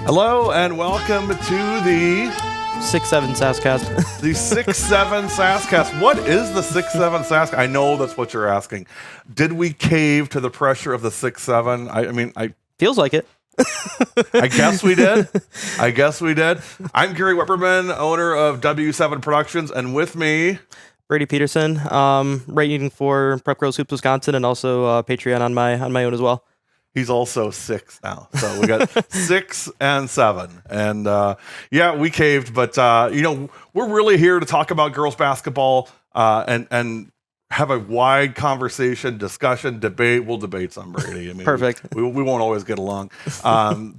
Hello and welcome to the 6-7 Sasscast. the 6-7 Sasscast. What is the 6-7 Sasscast? I know that's what you're asking. Did we cave to the pressure of the 6-7? I Feels like it. I guess we did. I'm Gary WIPPERMAN, owner of W7 Productions, and with me, Brady Peterson, writing for Prep Girls Hoops Wisconsin, and also Patreon on my own as well. he's also 6 now. So we got 6 and 7. And yeah, we caved, but we're really here to talk about girls basketball and have a wide conversation, discussion, debate. We'll debate some, Brady. I mean, Perfect. We won't always get along.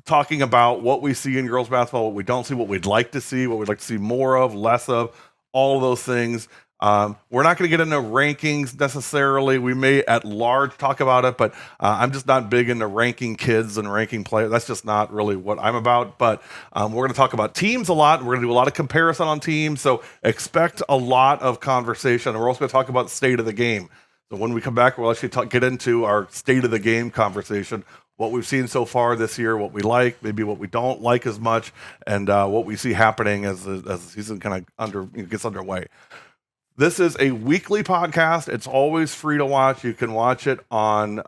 Talking about what we see in girls basketball, what we don't see, what we'd like to see, what we'd like to see more of, less of, all of those things. We're not going to get into rankings necessarily. We may at large talk about it, but I'm just not big into ranking kids and ranking players. That's just not really what I'm about. But we're going to talk about teams a lot. We're going to do a lot of comparison on teams. So expect a lot of conversation. And we're also going to talk about state of the game. So when we come back, we'll actually get into our state of the game conversation. What we've seen so far this year, what we like, maybe what we don't like as much, and what we see happening as the season kind of gets underway. This is a weekly podcast. It's always free to watch. You can watch it on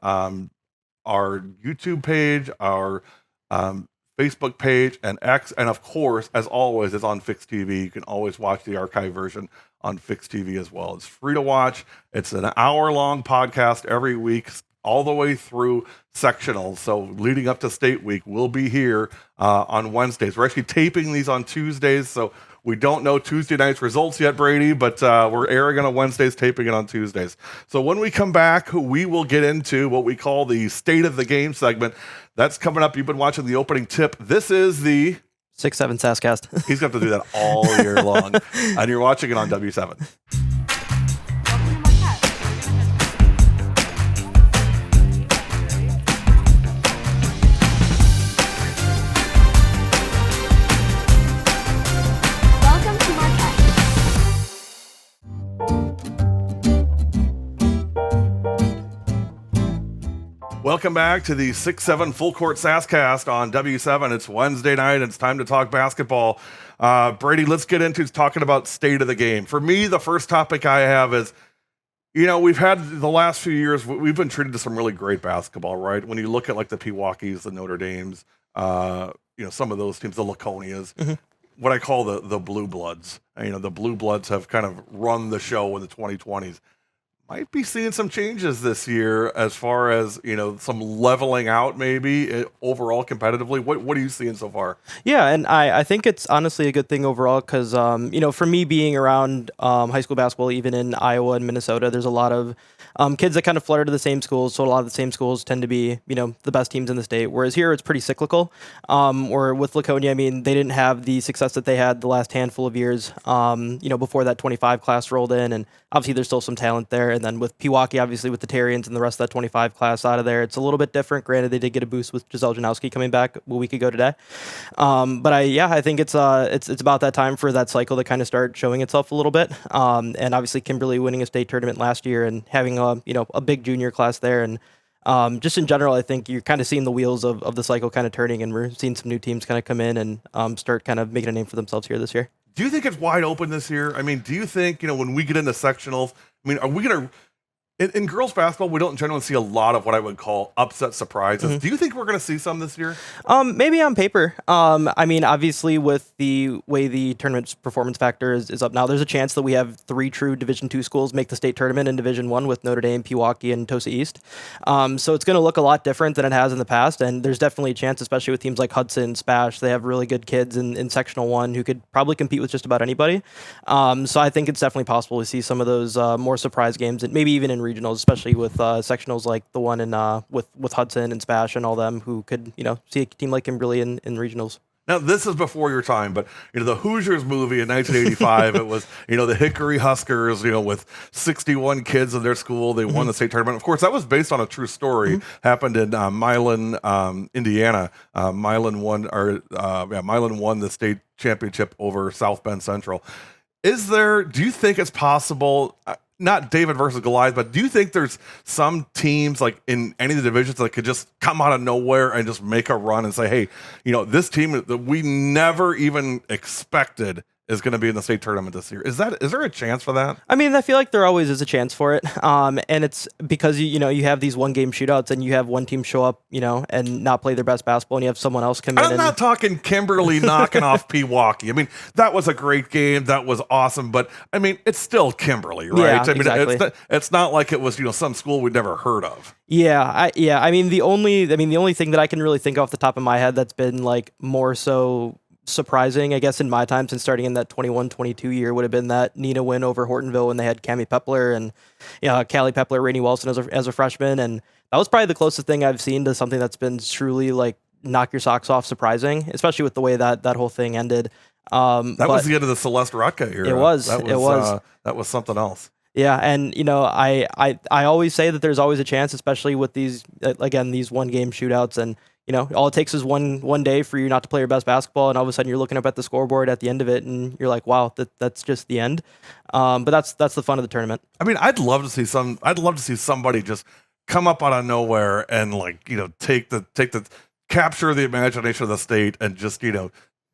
our YouTube page, our Facebook page, and X. And of course, as always, it's on Fix TV. You can always watch the archive version on Fix TV as well. It's free to watch. It's an hour-long podcast every week, all the way through sectionals. So leading up to State Week, we'll be here on Wednesdays. We're actually taping these on Tuesdays, so we don't know Tuesday night's results yet, Brady, but we're airing it on Wednesdays, taping it on Tuesdays. So when we come back, we will get into what we call the State of the Game segment. That's coming up. You've been watching the opening tip. This is the 6-7 Sasscast. He's going to have to do that all year long. And you're watching it on W7. Welcome back to the 6-7 Full Court Sasscast on W7. It's Wednesday night, and it's time to talk basketball. Brady, let's get into talking about state of the game. For me, the first topic I have is, we've had the last few years, we've been treated to some really great basketball, right? When you look at like the Pewaukees, the Notre Dames, some of those teams, the Laconias, what I call the Blue Bloods. The Blue Bloods have kind of run the show in the 2020s. Might be seeing some changes this year as far as, some leveling out maybe overall competitively. What are you seeing so far? Yeah, and I think it's honestly a good thing overall because, for me being around high school basketball, even in Iowa and Minnesota, there's a lot of kids that kind of flutter to the same schools. So a lot of the same schools tend to be, the best teams in the state. Whereas here it's pretty cyclical. Or with Laconia, they didn't have the success that they had the last handful of years, before that 25 class rolled in. And obviously there's still some talent there. And then with Pewaukee, obviously with the Terrians and the rest of that 25 class out of there, it's a little bit different. Granted, they did get a boost with Giselle Janowski coming back a week ago today. But I think it's about that time for that cycle to kind of start showing itself a little bit. And obviously Kimberly winning a state tournament last year and having a big junior class there. And just in general, I think you're kind of seeing the wheels of the cycle kind of turning, and we're seeing some new teams kind of come in and start kind of making a name for themselves here this year. Do you think it's wide open this year? Do you think, when we get into sectionals, are we going to, in girls basketball, we don't generally see a lot of what I would call upset surprises. Do you think we're going to see some this year? Maybe on paper. Obviously with the way the tournament's performance factor is up now, there's a chance that we have 3 true Division II schools make the state tournament in Division I with Notre Dame, Pewaukee, and Tosa East. So it's going to look a lot different than it has in the past, and there's definitely a chance, especially with teams like Hudson, Spash, they have really good kids in Sectional 1 who could probably compete with just about anybody. So I think it's definitely possible to see some of those more surprise games, and maybe even in regionals, especially with sectionals like the one in with Hudson and Spash and all them, who could see a team like Kimberly in regionals. Now, this is before your time, but the Hoosiers movie in 1985, it was the Hickory Huskers, with 61 kids in their school. They won the state tournament. Of course, that was based on a true story. Happened in Milan, Indiana. Milan won the state championship over South Bend Central. Do you think it's possible? not David versus Goliath, but do you think there's some teams like in any of the divisions that could just come out of nowhere and just make a run and say, hey, this team that we never even expected is going to be in the state tournament this year? Is there a chance for that? I mean, I feel like there always is a chance for it. And it's because you have these 1-game shootouts and you have one team show up, and not play their best basketball, and you have someone else come in. I'm not talking Kimberly knocking off Pewaukee. I mean, that was a great game. That was awesome. But I mean, it's still Kimberly, right? Yeah, I mean, exactly. it's not like it was, some school we'd never heard of. Yeah. I mean, the only thing that I can really think off the top of my head that's been like more so surprising, I guess, in my time since starting in that 21-22 year would have been that Nina win over Hortonville when they had Cami Pepler and Callie Pepler, Rainey Wilson as a freshman, and that was probably the closest thing I've seen to something that's been truly like knock your socks off surprising, especially with the way that whole thing ended. That was the end of the Celeste Rutka era. It was. That was something else. Yeah, and I always say that there's always a chance, especially with these 1-game shootouts, and all it takes is one day for you not to play your best basketball, and all of a sudden you're looking up at the scoreboard at the end of it, and you're like, wow, that's just the end. But that's the fun of the tournament. I mean, I'd love to see somebody just come up out of nowhere and capture the imagination of the state and just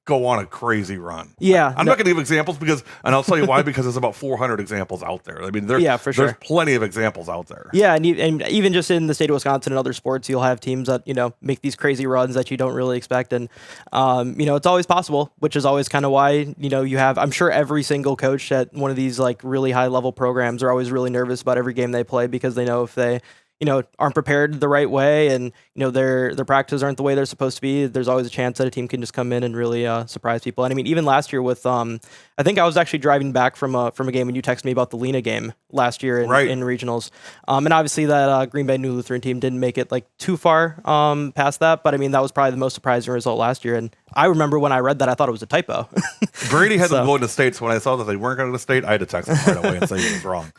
go on a crazy run. Yeah, I'm not going to give examples and I'll tell you why, because there's about 400 examples out there. I mean, for sure. There's plenty of examples out there. Yeah, and even just in the state of Wisconsin and other sports, you'll have teams that make these crazy runs that you don't really expect, and it's always possible, which is always kind of why you have. I'm sure every single coach at one of these like really high level programs are always really nervous about every game they play, because they know if they aren't prepared the right way, and their practices aren't the way they're supposed to be, there's always a chance that a team can just come in and really surprise people. And I mean, even last year with I think I was actually driving back from a game when you texted me about the Lena game last year in regionals, and obviously that Green Bay New Lutheran team didn't make it like too far past that, but I mean that was probably the most surprising result last year. And I remember when I read that, I thought it was a typo. Brady had them going to state, so when I saw that they weren't going to state, I had to text him right away and say he was wrong.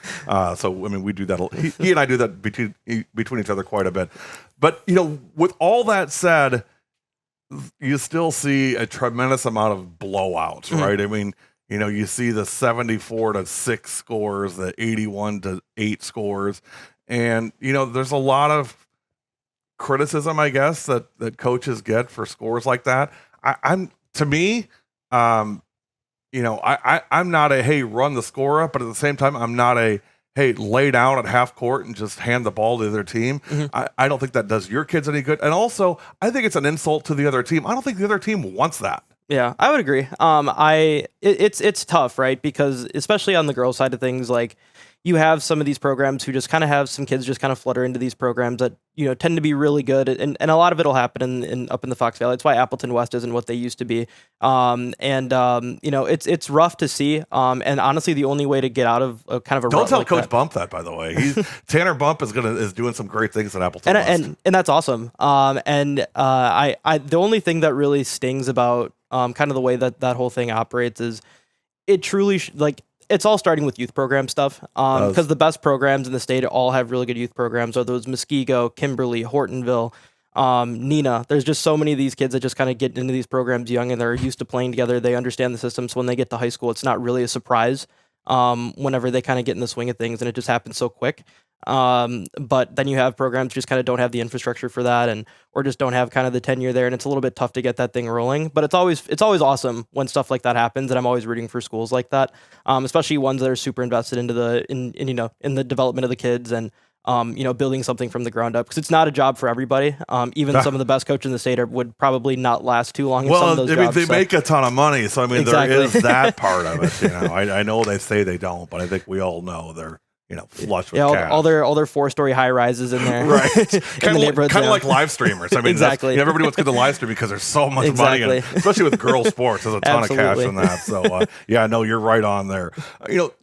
So I mean, we do that. He and I do that between each other quite a bit. But with all that said, you still see a tremendous amount of blowouts, right? I mean, you see the 74-6 scores, the 81-8 scores, and there's a lot of criticism, I guess, that coaches get for scores like that. I'm not a hey, run the score up, but at the same time, I'm not a hey, lay down at half court and just hand the ball to the other team. Mm-hmm. I don't think that does your kids any good. And also, I think it's an insult to the other team. I don't think the other team wants that. Yeah, I would agree. It's tough, right? Because especially on the girls' side of things, like you have some of these programs who just kind of have some kids just kind of flutter into these programs that tend to be really good, and a lot of it will happen up in the Fox Valley. It's why Appleton West isn't what they used to be, it's rough to see. And honestly, the only way to get out of kind of a don't tell like Coach Bump that, by the way. Tanner Bump is doing some great things at Appleton West, and that's awesome. The only thing that really stings about kind of the way that whole thing operates is it truly it's all starting with youth program stuff, because the best programs in the state all have really good youth programs. Are those Muskego, Kimberly, Hortonville, Nina? There's just so many of these kids that just kind of get into these programs young, and they're used to playing together. They understand the system, so when they get to high school, it's not really a surprise whenever they kind of get in the swing of things, and it just happens so quick. But then you have programs just kind of don't have the infrastructure for that, or just don't have kind of the tenure there, and it's a little bit tough to get that thing rolling. But it's always awesome when stuff like that happens, and I'm always rooting for schools like that, especially ones that are super invested into in the development of the kids, and building something from the ground up, because it's not a job for everybody. Even some of the best coaches in the state would probably not last too long in some of those jobs. They make a ton of money, so I mean, exactly. There is that part of it. I know they say they don't, but I think we all know they're flush with cash. all their 4-story high rises in there, right? Kind of like live streamers. I mean, exactly. Everybody wants to get the live stream because there's so much money, especially with girls sports. There's a ton of cash in that. So no, you're right on there.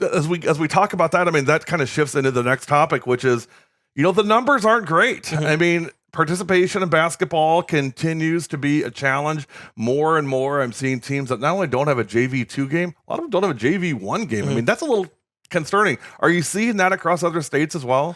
As we talk about that, I mean, that kind of shifts into the next topic, which is, the numbers aren't great. Mm-hmm. I mean, participation in basketball continues to be a challenge more and more. I'm seeing teams that not only don't have a JV2 game, a lot of them don't have a JV1 game. Mm-hmm. I mean, that's a little concerning. Are you seeing that across other states as well?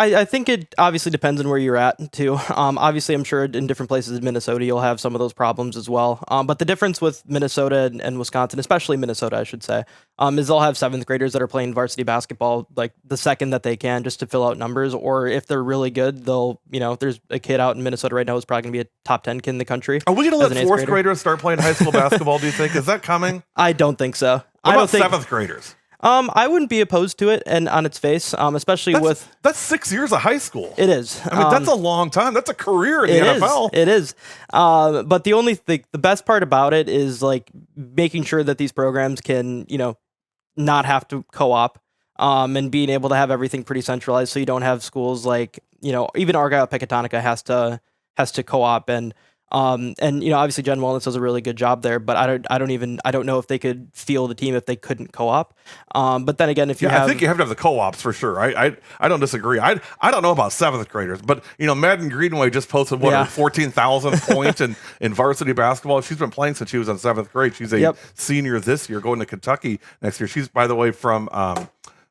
I think it obviously depends on where you're at too. Obviously, I'm sure in different places in Minnesota you'll have some of those problems as well. But the difference with Minnesota and Wisconsin, especially Minnesota, I should say, is they'll have seventh graders that are playing varsity basketball like the second that they can, just to fill out numbers. Or if they're really good, they'll there's a kid out in Minnesota right now who's probably gonna be a top 10 kid in the country. Are we gonna let fourth graders start playing high school basketball? Do you think is that coming? I don't think so. What about seventh graders? I wouldn't be opposed to it, and on its face, especially that's 6 years of high school. It is. I mean, that's a long time. That's a career in the NFL. It is. But the best part about it is like making sure that these programs can, not have to co-op, and being able to have everything pretty centralized, so you don't have schools like, even Argyle Pecatonica has to co-op and obviously Gen Wellness does a really good job there, but I don't know if they could field the team if they couldn't co-op. But then again, if I think you have to have the co-ops for sure. I don't disagree. I don't know about seventh graders, but Madden Greenway just posted 14,000 points in varsity basketball. She's been playing since she was in seventh grade. She's a senior this year, going to Kentucky next year. She's, by the way, from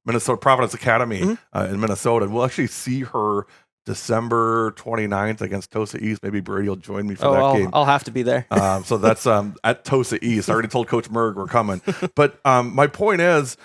Minnesota Providence Academy in Minnesota, and we'll actually see her December 29th against Tosa East. Maybe Brady will join me for that game. I'll have to be there. So that's at Tosa East. I already told Coach Merg we're coming. But my point is,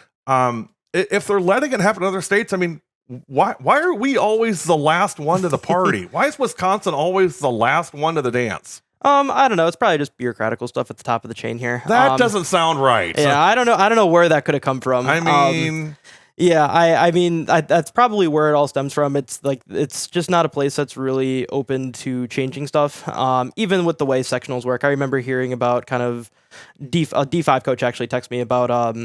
if they're letting it happen in other states, I mean, why are we always the last one to the party? Why is Wisconsin always the last one to the dance? I don't know. It's probably just bureaucratical stuff at the top of the chain here. That doesn't sound right. Yeah, I don't know. I don't know where that could have come from. I mean... Yeah, I mean, that's probably where it all stems from. It's like, it's just not a place that's really open to changing stuff. Even with the way sectionals work, I remember hearing about kind of a D5 coach actually texted me about,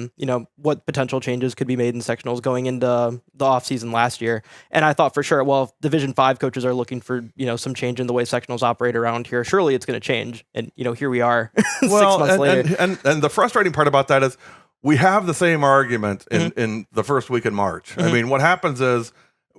what potential changes could be made in sectionals going into the off season last year. And I thought for sure, well, if Division 5 coaches are looking for, some change in the way sectionals operate around here, surely it's going to change. And, here we are 6 months later. And the frustrating part about that is, we have the same argument in the first week in March. I mean, what happens is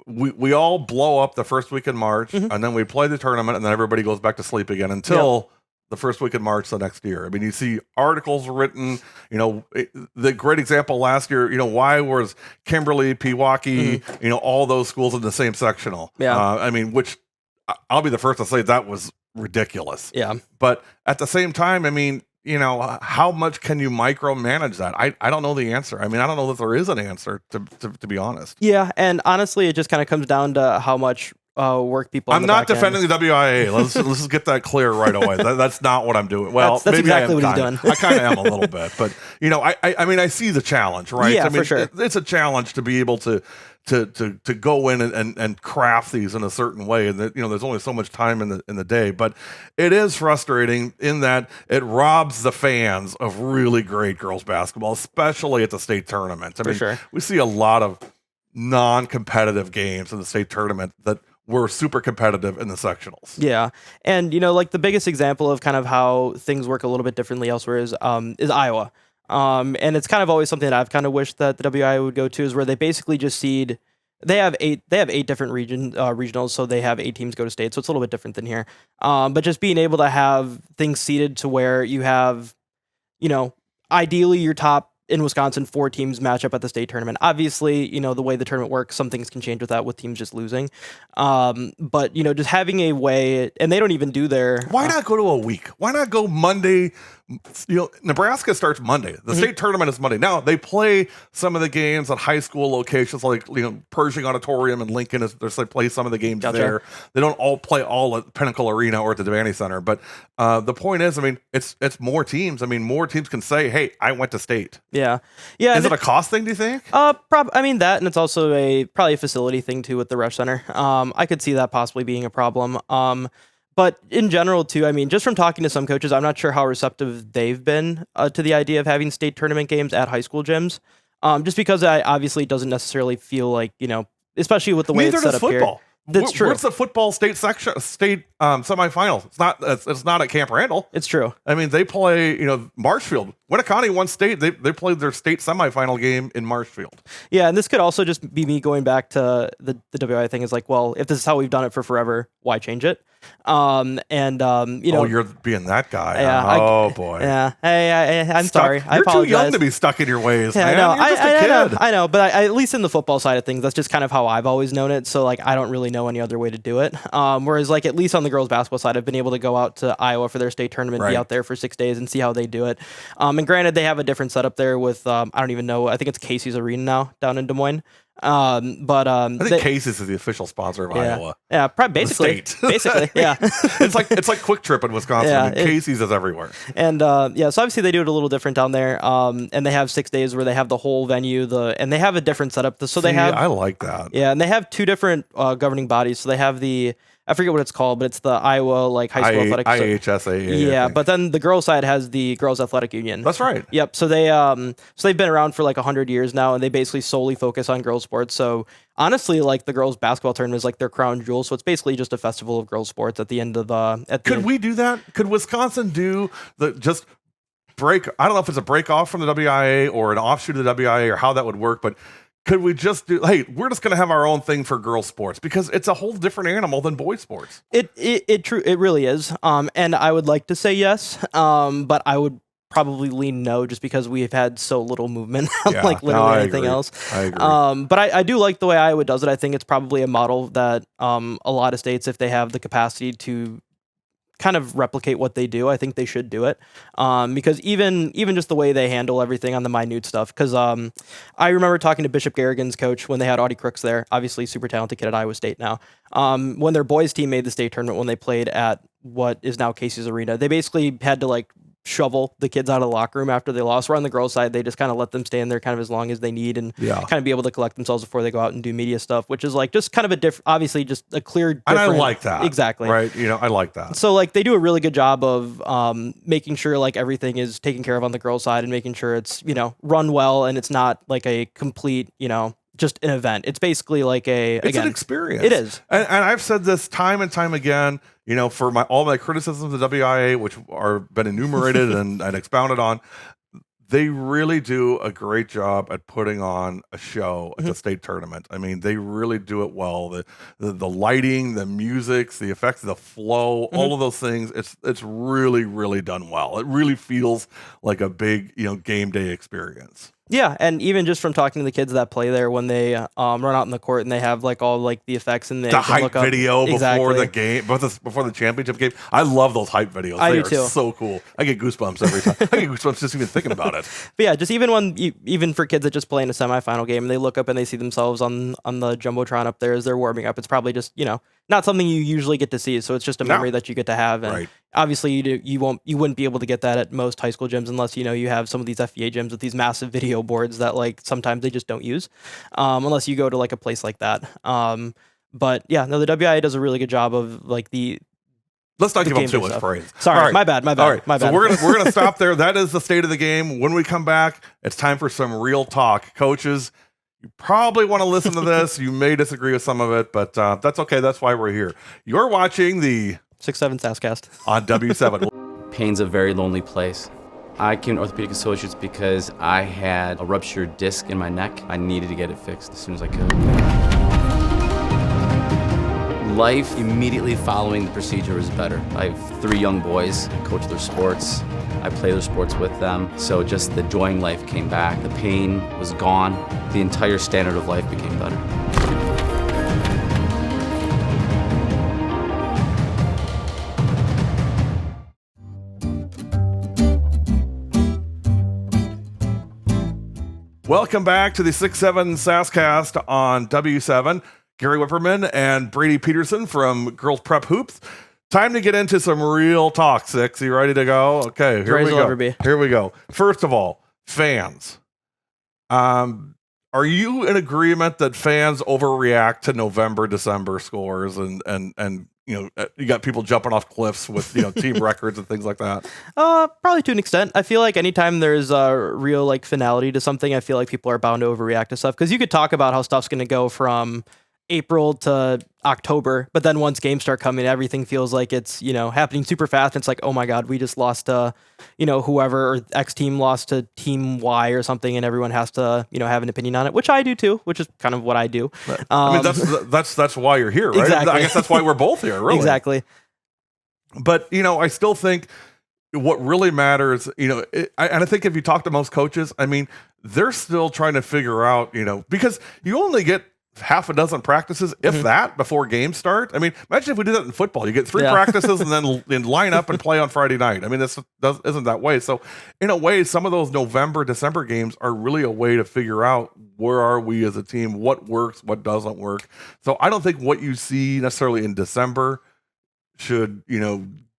we all blow up the first week in March, and then we play the tournament, and then everybody goes back to sleep again until the first week in March the next year. I mean, you see articles written, the great example last year, why was Kimberly, Pewaukee, all those schools in the same sectional? Yeah. I mean, which I'll be the first to say that was ridiculous. Yeah. But at the same time, I mean, how much can you micromanage that? I don't know the answer. I mean, I don't know that there is an answer, to be honest. Yeah, and honestly, it just kind of comes down to how much work people. I'm not defending the WIA. Let's just get that clear right away. That's not what I'm doing. Well, that's exactly what he's done. I kind of am a little bit, but I mean, I see the challenge, right? Yeah, I mean, for sure. It's a challenge to be able to go in and craft these in a certain way, and that there's only so much time in the day. But it is frustrating in that it robs the fans of really great girls basketball, especially at the state tournament. I mean, we see a lot of non-competitive games in the state tournament that were super competitive in the sectionals. Yeah, and like the biggest example of kind of how things work a little bit differently elsewhere is Iowa. And it's kind of always something that I've kind of wished that the WIA would go to, is where they basically just seed. They have eight different regionals, so they have 8 teams go to state. So it's a little bit different than here. But just being able to have things seeded to where you have, ideally your top in Wisconsin 4 teams match up at the state tournament. Obviously, the way the tournament works, some things can change with that, with teams just losing. But just having a way, and they don't even do their. Why not go to a week? Why not go Monday? Nebraska starts Monday. The state tournament is Monday. Now they play some of the games at high school locations, like Pershing Auditorium and Lincoln. They play some of the games there. They don't all play all at Pinnacle Arena or at the Devaney Center. But the point is, I mean, it's more teams. I mean, more teams can say, "Hey, I went to state." Yeah. Is it a cost thing? Do you think? I mean that, and it's also probably a facility thing too with the Rush Center. I could see that possibly being a problem. But in general, too, I mean, just from talking to some coaches, I'm not sure how receptive they've been to the idea of having state tournament games at high school gyms. Just because I obviously doesn't necessarily feel like, especially with the way it's set up football. Here. That's true. Where's the football state semifinals? It's not at Camp Randall. It's true. I mean, they play, Marshfield Winnicott won state. They played their state semifinal game in Marshfield. Yeah, and this could also just be me going back to the WI thing. Is like, well, if this is how we've done it for forever, why change it? You know, you're being that guy. Yeah, oh boy. Yeah. Hey, I'm sorry. I You're apologize. too young to be stuck in your ways, yeah, man. No, You're just a kid. I know, but at least in the football side of things, that's just kind of how I've always known it. So like, I don't really know any other way to do it. Whereas like at least on the girls basketball side, I've been able to go out to Iowa for their state tournament, be out there for 6 days, and see how they do it. And granted, they have a different setup there with I don't even know. I think it's Casey's Arena now down in Des Moines. I think Casey's is the official sponsor of Iowa. Yeah, basically, yeah. it's like Quick Trip in Wisconsin. Yeah, I mean, Casey's is everywhere. And so obviously they do it a little different down there. And they have 6 days where they have the whole venue, and they have a different setup. So they have. I like that. Yeah, and they have two different governing bodies. So they have I forget what it's called, but it's the Iowa like high school athletic. IHSA. Yeah, but then the girls side has the Girls Athletic Union. That's right. Yep. So they've been around for like 100 years now, and they basically solely focus on girls sports. So honestly, like the girls basketball tournament is like their crown jewel. So it's basically just a festival of girls sports at the end of the. Could we do that? Could Wisconsin do just break? I don't know if it's a break off from the WIA or an offshoot of the WIA or how that would work, but. Could we just do? Hey, we're just going to have our own thing for girls' sports because it's a whole different animal than boys' sports. It really is. And I would like to say yes, but I would probably lean no, just because we've had so little movement on like literally anything else. I agree. But I do like the way Iowa does it. I think it's probably a model that a lot of states, if they have the capacity to kind of replicate what they do, I think they should do it, because even just the way they handle everything on the minute stuff, because I remember talking to Bishop Garrigan's coach when they had Audie Crooks there, obviously super talented kid at Iowa State now, when their boys team made the state tournament, when they played at what is now Casey's Arena, they basically had to like shovel the kids out of the locker room after they lost. Where on the girls' side, they just kind of let them stay in there kind of as long as they need and kind of be able to collect themselves before they go out and do media stuff, which is like just kind of a different, obviously just a clear different. And I like that. Exactly. Right. I like that. So like they do a really good job of making sure like everything is taken care of on the girls' side and making sure it's, run well and it's not like a complete, just an event. It's basically like it's an experience. It is. And I've said this time and time again, for all my criticisms of the WIA, which are been enumerated and expounded on, they really do a great job at putting on a show at the state tournament. I mean, they really do it well. The lighting, the music, the effects, the flow, all of those things, it's really, really done well. It really feels like a big, game day experience. Yeah, and even just from talking to the kids that play there, when they run out in the court and they have like all like the effects and the hype video before the game, before the championship game. I love those hype videos. They are so cool. I get goosebumps every time. I get goosebumps just even thinking about it. But yeah, just even for kids that just play in a semifinal game, and they look up and they see themselves on the jumbotron up there as they're warming up. It's probably just not something you usually get to see. So it's just a memory that you get to have. And obviously you wouldn't be able to get that at most high school gyms unless you have some of these FBA gyms with these massive video boards that like sometimes they just don't use, unless you go to like a place like that. But yeah, no, the WIA does a really good job of like let's not give them too much praise. Sorry, my bad. All right, my bad. So we're gonna stop there. That is the state of the game. When we come back, it's time for some real talk. Coaches, you probably want to listen to this. You may disagree with some of it, but that's okay. That's why we're here. You're watching the 6-7 Sasscast on W7. Pain's a very lonely place. I came to Orthopedic Associates because I had a ruptured disc in my neck. I needed to get it fixed as soon as I could. Life immediately following the procedure was better. I have 3 young boys, I coach their sports, I play their sports with them, so just the joy in life came back. The pain was gone. The entire standard of life became better. Welcome back to the 6-7 Sasscast on W7. Gary Wipperman and Brady Peterson from Girls Prep Hoops. Time to get into some real talk, Six. You ready to go? Okay, here we go. Here we go. First of all, fans. Are you in agreement that fans overreact to November, December scores and you got people jumping off cliffs with team records and things like that? Probably to an extent. I feel like anytime there's a real like finality to something, I feel like people are bound to overreact to stuff, because you could talk about how stuff's going to go from April to October, but then once games start coming, everything feels like it's, happening super fast. And it's like, oh my God, we just lost to, whoever, or X team lost to team Y or something, and everyone has to, have an opinion on it, which I do too, which is kind of what I do. I mean, that's why you're here, right? Exactly. I guess that's why we're both here, really. Exactly. But, I still think what really matters, and I think if you talk to most coaches, I mean, they're still trying to figure out, because you only get half a dozen practices, if that, before games start. I mean, imagine if we did that in football. You get 3 practices and then line up and play on Friday night. I mean, this isn't that way. So in a way, some of those November, December games are really a way to figure out where are we as a team, what works, what doesn't work. So I don't think what you see necessarily in December should,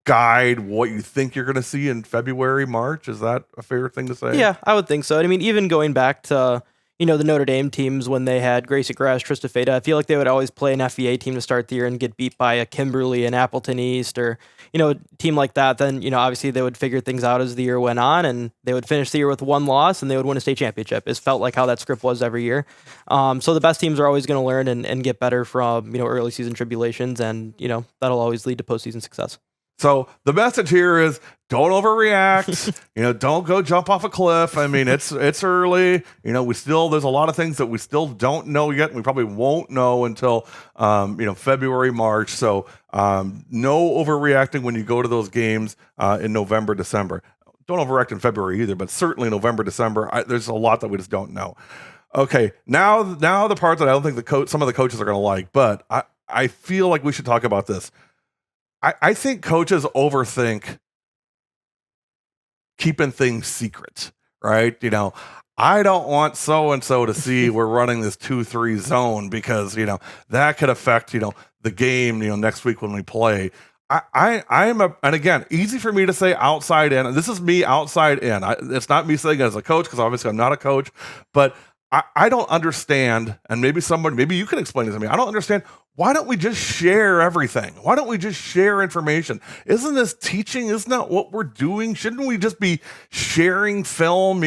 guide what you think you're going to see in February, March. Is that a fair thing to say? Yeah, I would think so. I mean, even going back to, the Notre Dame teams when they had Gracie Grass, Trista Feta, I feel like they would always play an FEA team to start the year and get beat by a Kimberly and Appleton East, or, a team like that. Then, obviously they would figure things out as the year went on, and they would finish the year with 1 loss and they would win a state championship. It felt like how that script was every year. So the best teams are always going to learn and get better from, early season tribulations, and, that'll always lead to postseason success. So the message here is don't overreact. Don't go jump off a cliff. I mean, it's early. There's a lot of things that we still don't know yet. And we probably won't know until February, March. So no overreacting when you go to those games in November, December. Don't overreact in February either, but certainly November, December. There's a lot that we just don't know. Okay, now the part that I don't think some of the coaches are going to like, but I feel like we should talk about this. I think coaches overthink keeping things secret, right? I don't want so-and-so to see we're running this 2-3 zone because, that could affect, the game, next week when we play. And again, easy for me to say outside in, and this is me outside in. It's not me saying it as a coach, because obviously I'm not a coach, but I don't understand, and maybe you can explain it to me. I don't understand. Why don't we just share everything? Why don't we just share information? Isn't this teaching? Isn't that what we're doing? Shouldn't we just be sharing film,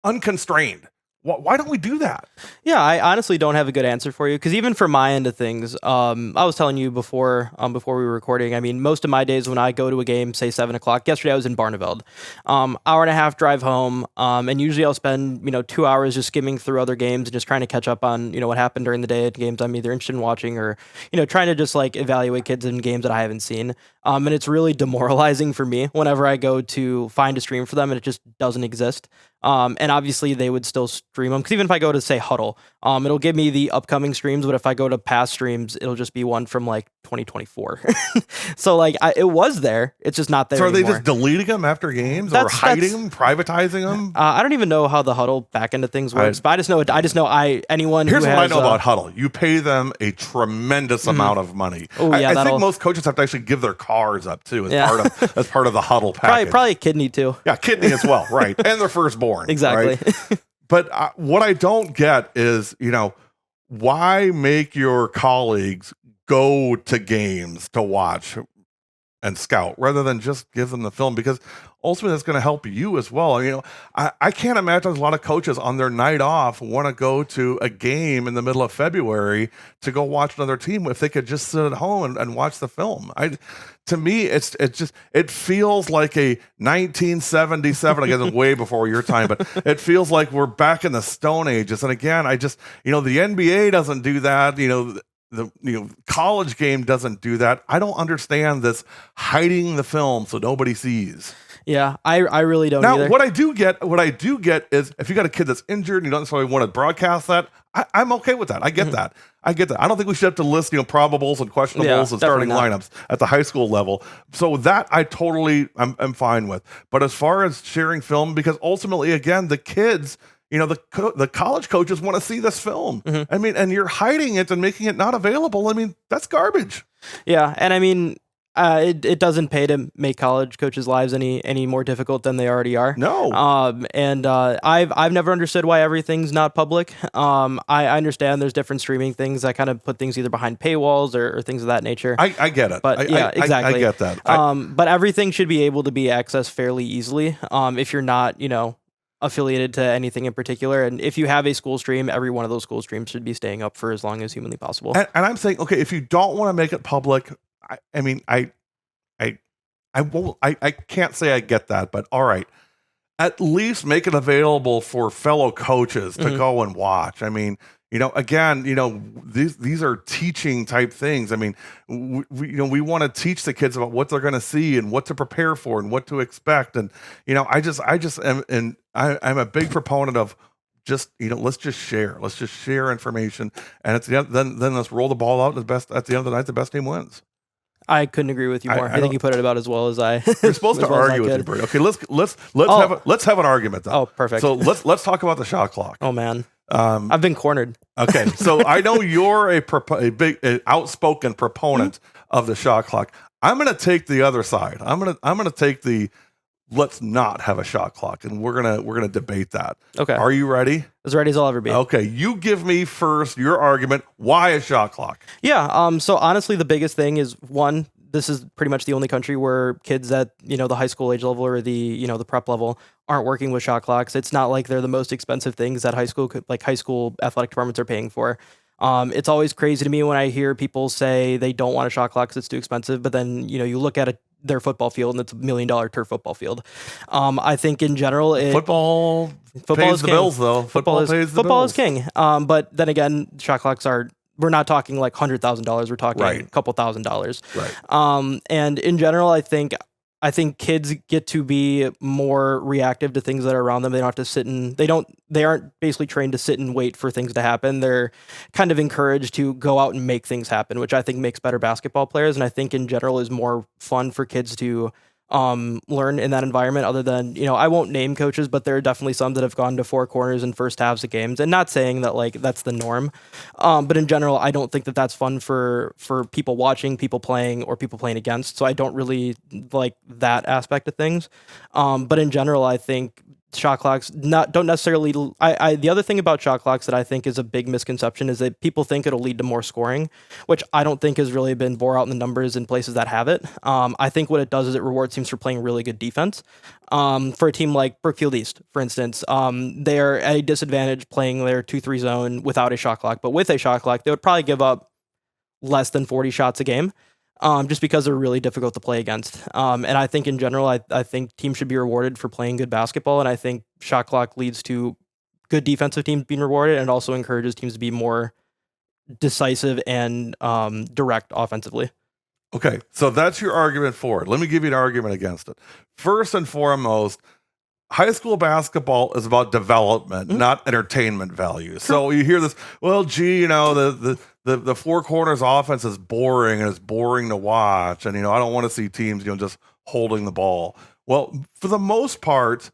unconstrained? Why don't we do that? Yeah, I honestly don't have a good answer for you, because even for my end of things, I was telling you before we were recording, I mean, most of my days when I go to a game, say 7 o'clock, yesterday I was in Barneveld, hour and a half drive home, and usually I'll spend, 2 hours just skimming through other games and just trying to catch up on, what happened during the day at games I'm either interested in watching, or, trying to just like evaluate kids in games that I haven't seen. And it's really demoralizing for me whenever I go to find a stream for them and it just doesn't exist. And obviously they would still stream them, because even if I go to, say, Huddle, it'll give me the upcoming streams, but if I go to past streams, it'll just be one from like 2024. So like it was there, it's just not there anymore. Are they just deleting them after games, or hiding them, privatizing them? I don't even know how the Huddle back end of things works, but I just know anyone Here's who what has, I know about Huddle. You pay them a tremendous amount of money. Oh, yeah, I think most coaches have to actually give their cars up too as part of the Huddle package. Probably kidney too. Yeah, kidney as well, right? And their firstborn. Exactly. Right? But what I don't get is, why make your colleagues go to games to watch and scout rather than just give them the film? Because ultimately that's going to help you as well. I can't imagine a lot of coaches on their night off want to go to a game in the middle of February to go watch another team if they could just sit at home and watch the film. To me, it feels like a 1977. I guess it's way before your time, but it feels like we're back in the Stone Ages. And again, the NBA doesn't do that. The college game doesn't do that. I don't understand this hiding the film so nobody sees. Yeah, I really don't. Now, either. what I do get is if you got a kid that's injured and you don't necessarily want to broadcast that, I'm okay with that. I get that. I don't think we should have to list, probables and questionables and starting lineups at the high school level. So that I'm fine with. But as far as sharing film, because ultimately, again, the kids, the college coaches want to see this film. I mean, and you're hiding it and making it not available. I mean, that's garbage. Yeah, and I mean, it doesn't pay to make college coaches' lives any more difficult than they already are. No. And I've never understood why everything's not public. I understand there's different streaming things that kind of put things either behind paywalls or things of that nature. I get it. But exactly. I get that. But everything should be able to be accessed fairly easily. If you're not, affiliated to anything in particular. And if you have a school stream, every one of those school streams should be staying up for as long as humanly possible. And I'm saying, okay, if you don't want to make it public, I can't say I get that, but all right, at least make it available for fellow coaches to go and watch. I mean, again, these are teaching type things. I mean, we want to teach the kids about what they're going to see and what to prepare for and what to expect. And, I just am, and I'm a big proponent of just, let's just share information. And at the end, then let's roll the ball out. At the end of the night, the best team wins. I couldn't agree with you more. I think you put it about as well as I. You're supposed to argue with me, Brady. Okay, let's have an argument then. Oh, perfect. So let's talk about the shot clock. Oh man, I've been cornered. Okay, so I know you're a big outspoken proponent of the shot clock. I'm going to take the other side. I'm going to take the let's not have a shot clock, and we're gonna debate that. Okay. Are you ready? As ready as I'll ever be. Okay, you give me first your argument. Why a shot clock? Yeah. So honestly, the biggest thing is, one, this is pretty much the only country where kids at the high school age level or the the prep level aren't working with shot clocks. It's not like they're the most expensive things that high school athletic departments are paying for. It's always crazy to me when I hear people say they don't want a shot clock because it's too expensive, but then you look at their football field and it's $1 million turf football field. I think in general, football pays the bills though. Football is king. But then again, shot clocks we're not talking like $100,000. We're talking a couple $1,000s. Right. And in general, I think kids get to be more reactive to things that are around them. They don't have to sit and they aren't basically trained to sit and wait for things to happen. They're kind of encouraged to go out and make things happen, which I think makes better basketball players. And I think in general is more fun for kids to learn in that environment. Other than, I won't name coaches, but there are definitely some that have gone to four corners in first halves of games, and not saying that like that's the norm. But in general, I don't think that that's fun for people watching, people playing, or people playing against. So I don't really like that aspect of things. But in general, I think shot clocks don't necessarily. The other thing about shot clocks that I think is a big misconception is that people think it'll lead to more scoring, which I don't think has really been bore out in the numbers in places that have it. I think what it does is it rewards teams for playing really good defense. For a team like Brookfield East, for instance, they are at a disadvantage playing their 2-3 zone without a shot clock, but with a shot clock, they would probably give up less than 40 shots a game. Just because they're really difficult to play against. And I think in general, I think teams should be rewarded for playing good basketball. And I think shot clock leads to good defensive teams being rewarded, and also encourages teams to be more decisive and direct offensively. Okay, so that's your argument for it. Let me give you an argument against it. First and foremost, high school basketball is about development, not entertainment value. So you hear this, well, gee, the four corners offense is boring and it's boring to watch. And, I don't want to see teams, just holding the ball. Well, for the most part,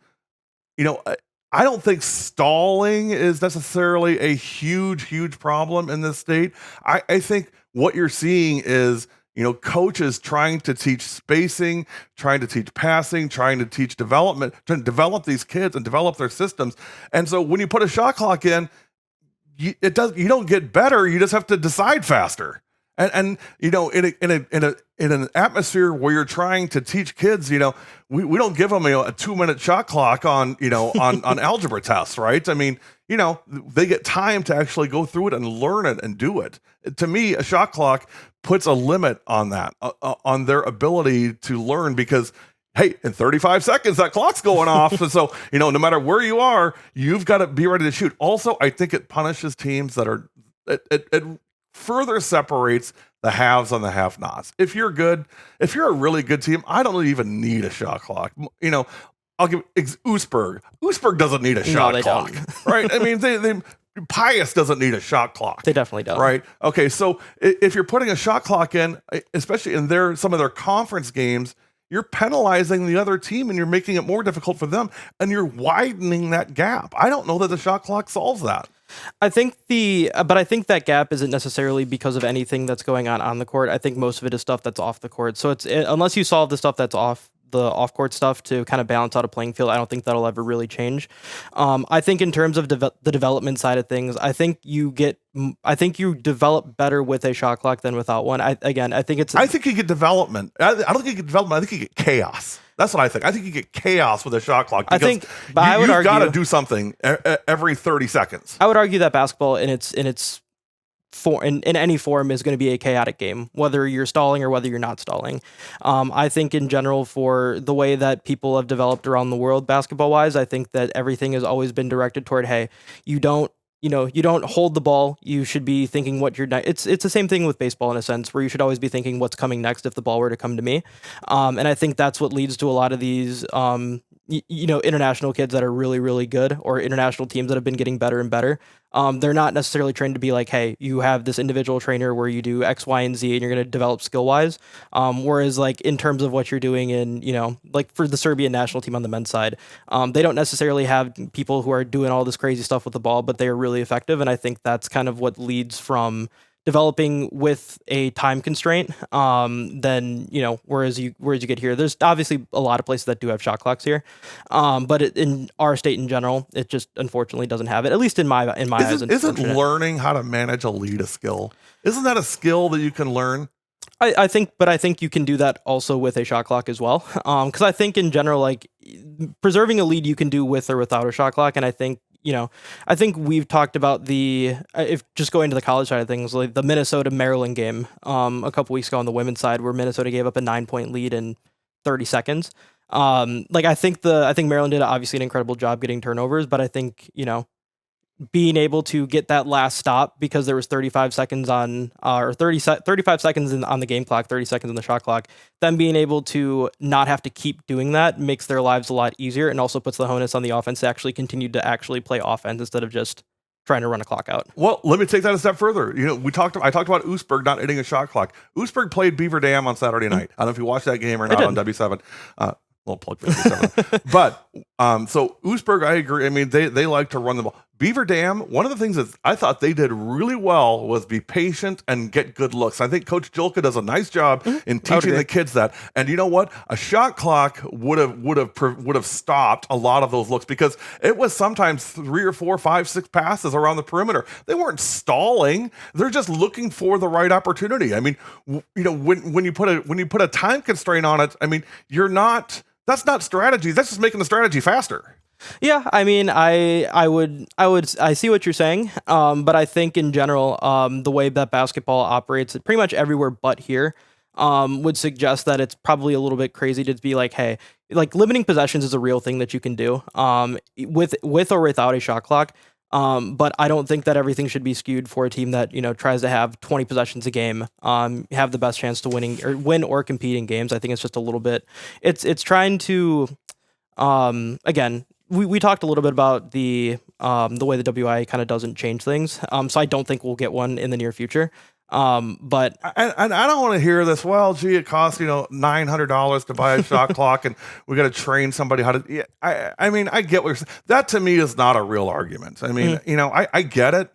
I don't think stalling is necessarily a huge problem in this state. I think what you're seeing is, coaches trying to teach spacing, trying to teach passing, trying to teach development, trying to develop these kids and develop their systems. And so when you put a shot clock in, you don't get better. You just have to decide faster. And in an atmosphere where you're trying to teach kids, we don't give them a 2-minute shot clock on on algebra tests, right? I mean, they get time to actually go through it and learn it and do it. To me, a shot clock puts a limit on that, on their ability to learn, because hey, in 35 seconds, that clock's going off. And so, no matter where you are, you've got to be ready to shoot. Also, I think it punishes teams that are, it further separates the haves and the have-nots. If you're a really good team, I don't even need a shot clock. I'll give Oostburg. Oostburg doesn't need a shot clock, right? I mean, Pius doesn't need a shot clock. They definitely don't. Right. Okay. So if you're putting a shot clock in, especially in some of their conference games, you're penalizing the other team and you're making it more difficult for them, and you're widening that gap. I don't know that the shot clock solves that. I think that gap isn't necessarily because of anything that's going on the court. I think most of it is stuff that's off the court. So unless you solve the stuff that's the off-court stuff to kind of balance out a playing field, I don't think that'll ever really change. I think in terms of the development side of things, I think you develop better with a shot clock than without one. I think you get development. I don't think you get development. I think you get chaos. That's what I think. I think you get chaos with a shot clock. I think, but I would you've argue, got to do something every 30 seconds. I would argue that basketball in its in any form is going to be a chaotic game, whether you're stalling or whether you're not stalling. I think in general, for the way that people have developed around the world basketball wise, I think that everything has always been directed toward, hey, you don't hold the ball. You should be thinking what you're. It's the same thing with baseball in a sense, where you should always be thinking what's coming next if the ball were to come to me. And I think that's what leads to a lot of these, international kids that are really, really good, or international teams that have been getting better and better. They're not necessarily trained to be like, hey, you have this individual trainer where you do X, Y, and Z, and you're going to develop skill wise. Whereas like in terms of what you're doing in, like for the Serbian national team on the men's side, they don't necessarily have people who are doing all this crazy stuff with the ball, but they are really effective. And I think that's kind of what leads from developing with a time constraint, then whereas you get here, there's obviously a lot of places that do have shot clocks here, but in our state in general, it just unfortunately doesn't have it. At least in my eyes. Isn't learning how to manage a lead a skill? Isn't that a skill that you can learn? I think you can do that also with a shot clock as well. Because I think in general, like preserving a lead, you can do with or without a shot clock, and I think. I think we've talked about if just going to the college side of things, like the Minnesota Maryland game a couple weeks ago on the women's side, where Minnesota gave up a 9-point lead in 30 seconds. I think Maryland did obviously an incredible job getting turnovers, but I think being able to get that last stop because there was 35 seconds on 35 seconds on the game clock, 30 seconds on the shot clock, them being able to not have to keep doing that makes their lives a lot easier, and also puts the onus on the offense to actually continue to actually play offense instead of just trying to run a clock out. Well, let me take that a step further. I talked about Oostburg not hitting a shot clock. Oostburg played Beaver Dam on Saturday night. I don't know if you watched that game or not on W7. Little plug for W7. But so Oostburg, I agree. I mean, they like to run the ball. Beaver Dam, one of the things that I thought they did really well was be patient and get good looks. I think Coach Jilka does a nice job in teaching the kids that. And you know what? A shot clock would have stopped a lot of those looks, because it was sometimes 3 or 4, 5, 6 passes around the perimeter. They weren't stalling. They're just looking for the right opportunity. I mean, when you put a time constraint on it, I mean, that's not strategy. That's just making the strategy faster. Yeah, I mean, I see what you're saying, but I think in general, the way that basketball operates, pretty much everywhere but here, would suggest that it's probably a little bit crazy to be like, hey, like limiting possessions is a real thing that you can do, with or without a shot clock. But I don't think that everything should be skewed for a team that tries to have 20 possessions a game, have the best chance to win or compete in games. I think it's just a little bit. It's trying to, again. We talked a little bit about the way the WI kind of doesn't change things. So I don't think we'll get one in the near future. But I don't want to hear this. Well, gee, it costs $900 to buy a shot clock, and we got to train somebody how to. Yeah, I mean, I get what you're saying. That to me is not a real argument. I mean, I get it.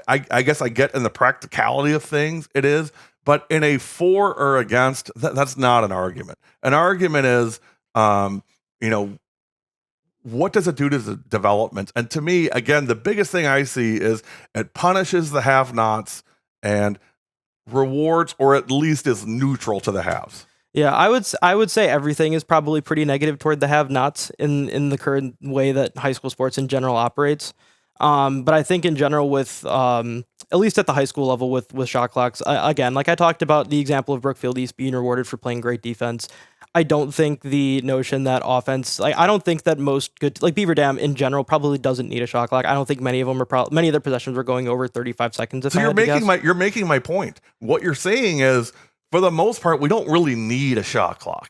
I guess I get in the practicality of things it is, but in a for or against, that's not an argument. An argument is, what does it do to the development? And to me, again, the biggest thing I see is it punishes the have-nots and rewards, or at least is neutral to the haves. Yeah, I would say everything is probably pretty negative toward the have-nots in the current way that high school sports in general operates. But I think in general with, at least at the high school level with shot clocks, again, like I talked about the example of Brookfield East being rewarded for playing great defense. I don't think the notion that offense, like I don't think that most good, like Beaver Dam in general probably doesn't need a shot clock. I don't think many of them are many of their possessions are going over 35 seconds. So you're making my point. What you're saying is, for the most part, we don't really need a shot clock.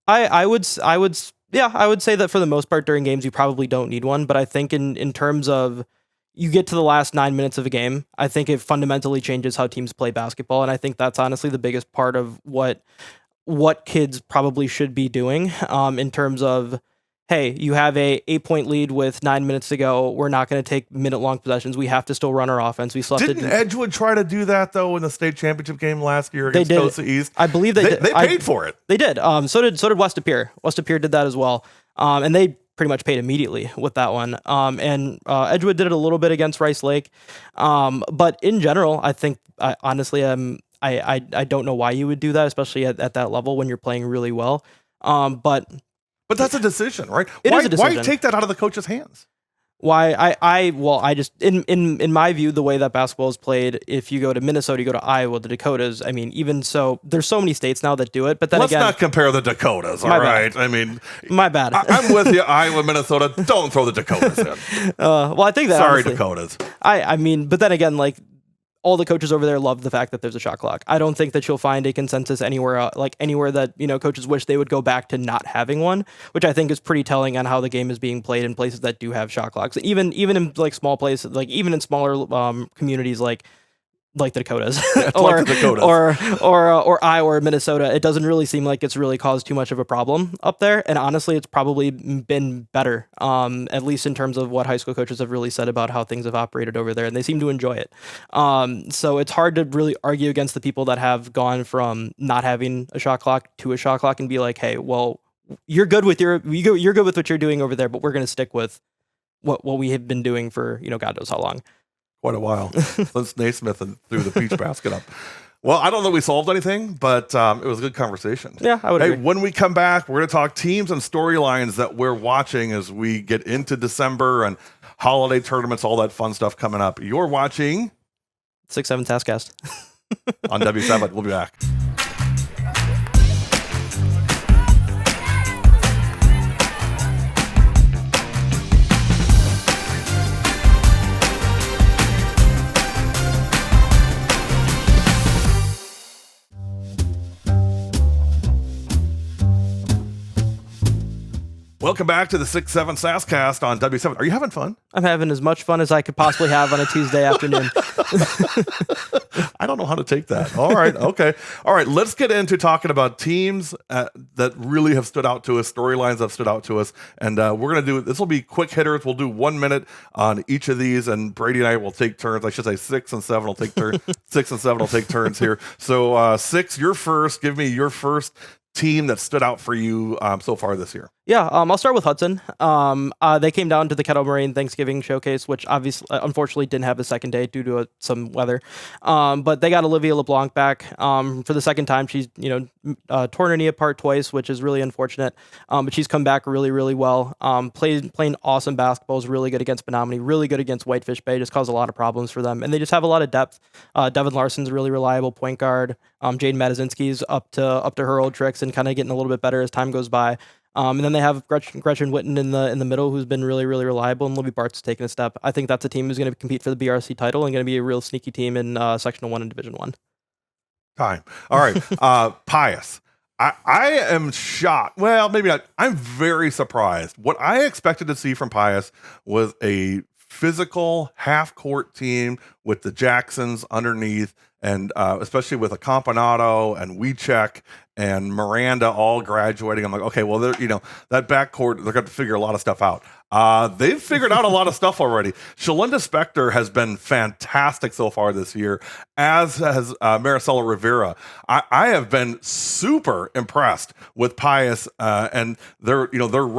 I would say that for the most part during games you probably don't need one, but I think in terms of you get to the last 9 minutes of a game, I think it fundamentally changes how teams play basketball, and I think that's honestly the biggest part of what kids probably should be doing, in terms of, hey, you have a 8-point lead with 9 minutes to go. We're not going to take minute-long possessions. We have to still run our offense. We still have Didn't Edgewood try to do that though in the state championship game last year against Costa East? I believe they did. They paid for it. They did. So did West Appear. West Appear did that as well. And they pretty much paid immediately with that one. And Edgewood did it a little bit against Rice Lake. But in general, I think honestly, I don't know why you would do that, especially at that level when you're playing really well. But that's a decision, right? It why, is a decision. Why take that out of the coach's hands? Why I just in my view, the way that basketball is played, if you go to Minnesota, you go to Iowa, the Dakotas. I mean, even so, there's so many states now that do it. But then Let's again, not compare the Dakotas. All right, I mean, my bad. I'm with you, Iowa, Minnesota. Don't throw the Dakotas in. Well, I think that Sorry, honestly, Dakotas. I mean, but then again, like, all the coaches over there love the fact that there's a shot clock. I don't think that you'll find a consensus anywhere, anywhere that, coaches wish they would go back to not having one, which I think is pretty telling on how the game is being played in places that do have shot clocks. Even in like small places, like even in smaller communities like the Dakotas, or, like the Dakotas. or Iowa or Minnesota, it doesn't really seem like it's really caused too much of a problem up there. And honestly, it's probably been better, at least in terms of what high school coaches have really said about how things have operated over there, and they seem to enjoy it. So it's hard to really argue against the people that have gone from not having a shot clock to a shot clock and be like, hey, well, you're good with you're good with what you're doing over there, but we're going to stick with what we have been doing for God knows how long. Quite a while since Naismith and threw the peach basket up. Well, I don't know that we solved anything, but it was a good conversation. Yeah, I would agree. When we come back, we're going to talk teams and storylines that we're watching as we get into December and holiday tournaments, all that fun stuff coming up. You're watching 6-7 Sasscast on W7. We'll be back. Welcome back to the 6-7 Sasscast on W7. Are you having fun? I'm having as much fun as I could possibly have on a Tuesday afternoon. I don't know how to take that. All right. Okay. All right. Let's get into talking about teams that really have stood out to us, storylines that have stood out to us. And we're going to this will be quick hitters. We'll do 1 minute on each of these. And Brady and I will take turns. I should say 6 and 7 will take turns. 6 and 7 will take turns here. So 6, you're first. Give me your first team that stood out for you so far this year. Yeah, I'll start with Hudson. They came down to the Kettle Moraine Thanksgiving Showcase, which unfortunately didn't have a second day due to some weather. But they got Olivia LeBlanc back for the second time. She's torn her knee apart twice, which is really unfortunate. But she's come back really, really well. Playing awesome basketball, is really good against Menominee, really good against Whitefish Bay. Just caused a lot of problems for them, and they just have a lot of depth. Devin Larson's a really reliable point guard. Jaden Matazinski's up to her old tricks and kind of getting a little bit better as time goes by. And then they have Gretchen Witten in the middle, who's been really, really reliable, and Libby Bart's taken a step. I think that's a team who's going to compete for the BRC title and going to be a real sneaky team in Sectional 1 and Division 1. Time. All right. Pius. I am shocked. Well, maybe not. I'm very surprised. What I expected to see from Pius was a physical half-court team with the Jacksons underneath, and especially with a Campanato and Wiechek and Miranda all graduating. I'm like, okay, well, that backcourt, they're going to figure a lot of stuff out. They've figured out a lot of stuff already. Shalinda Spector has been fantastic so far this year, as has Maricela Rivera. I have been super impressed with Pius, and they're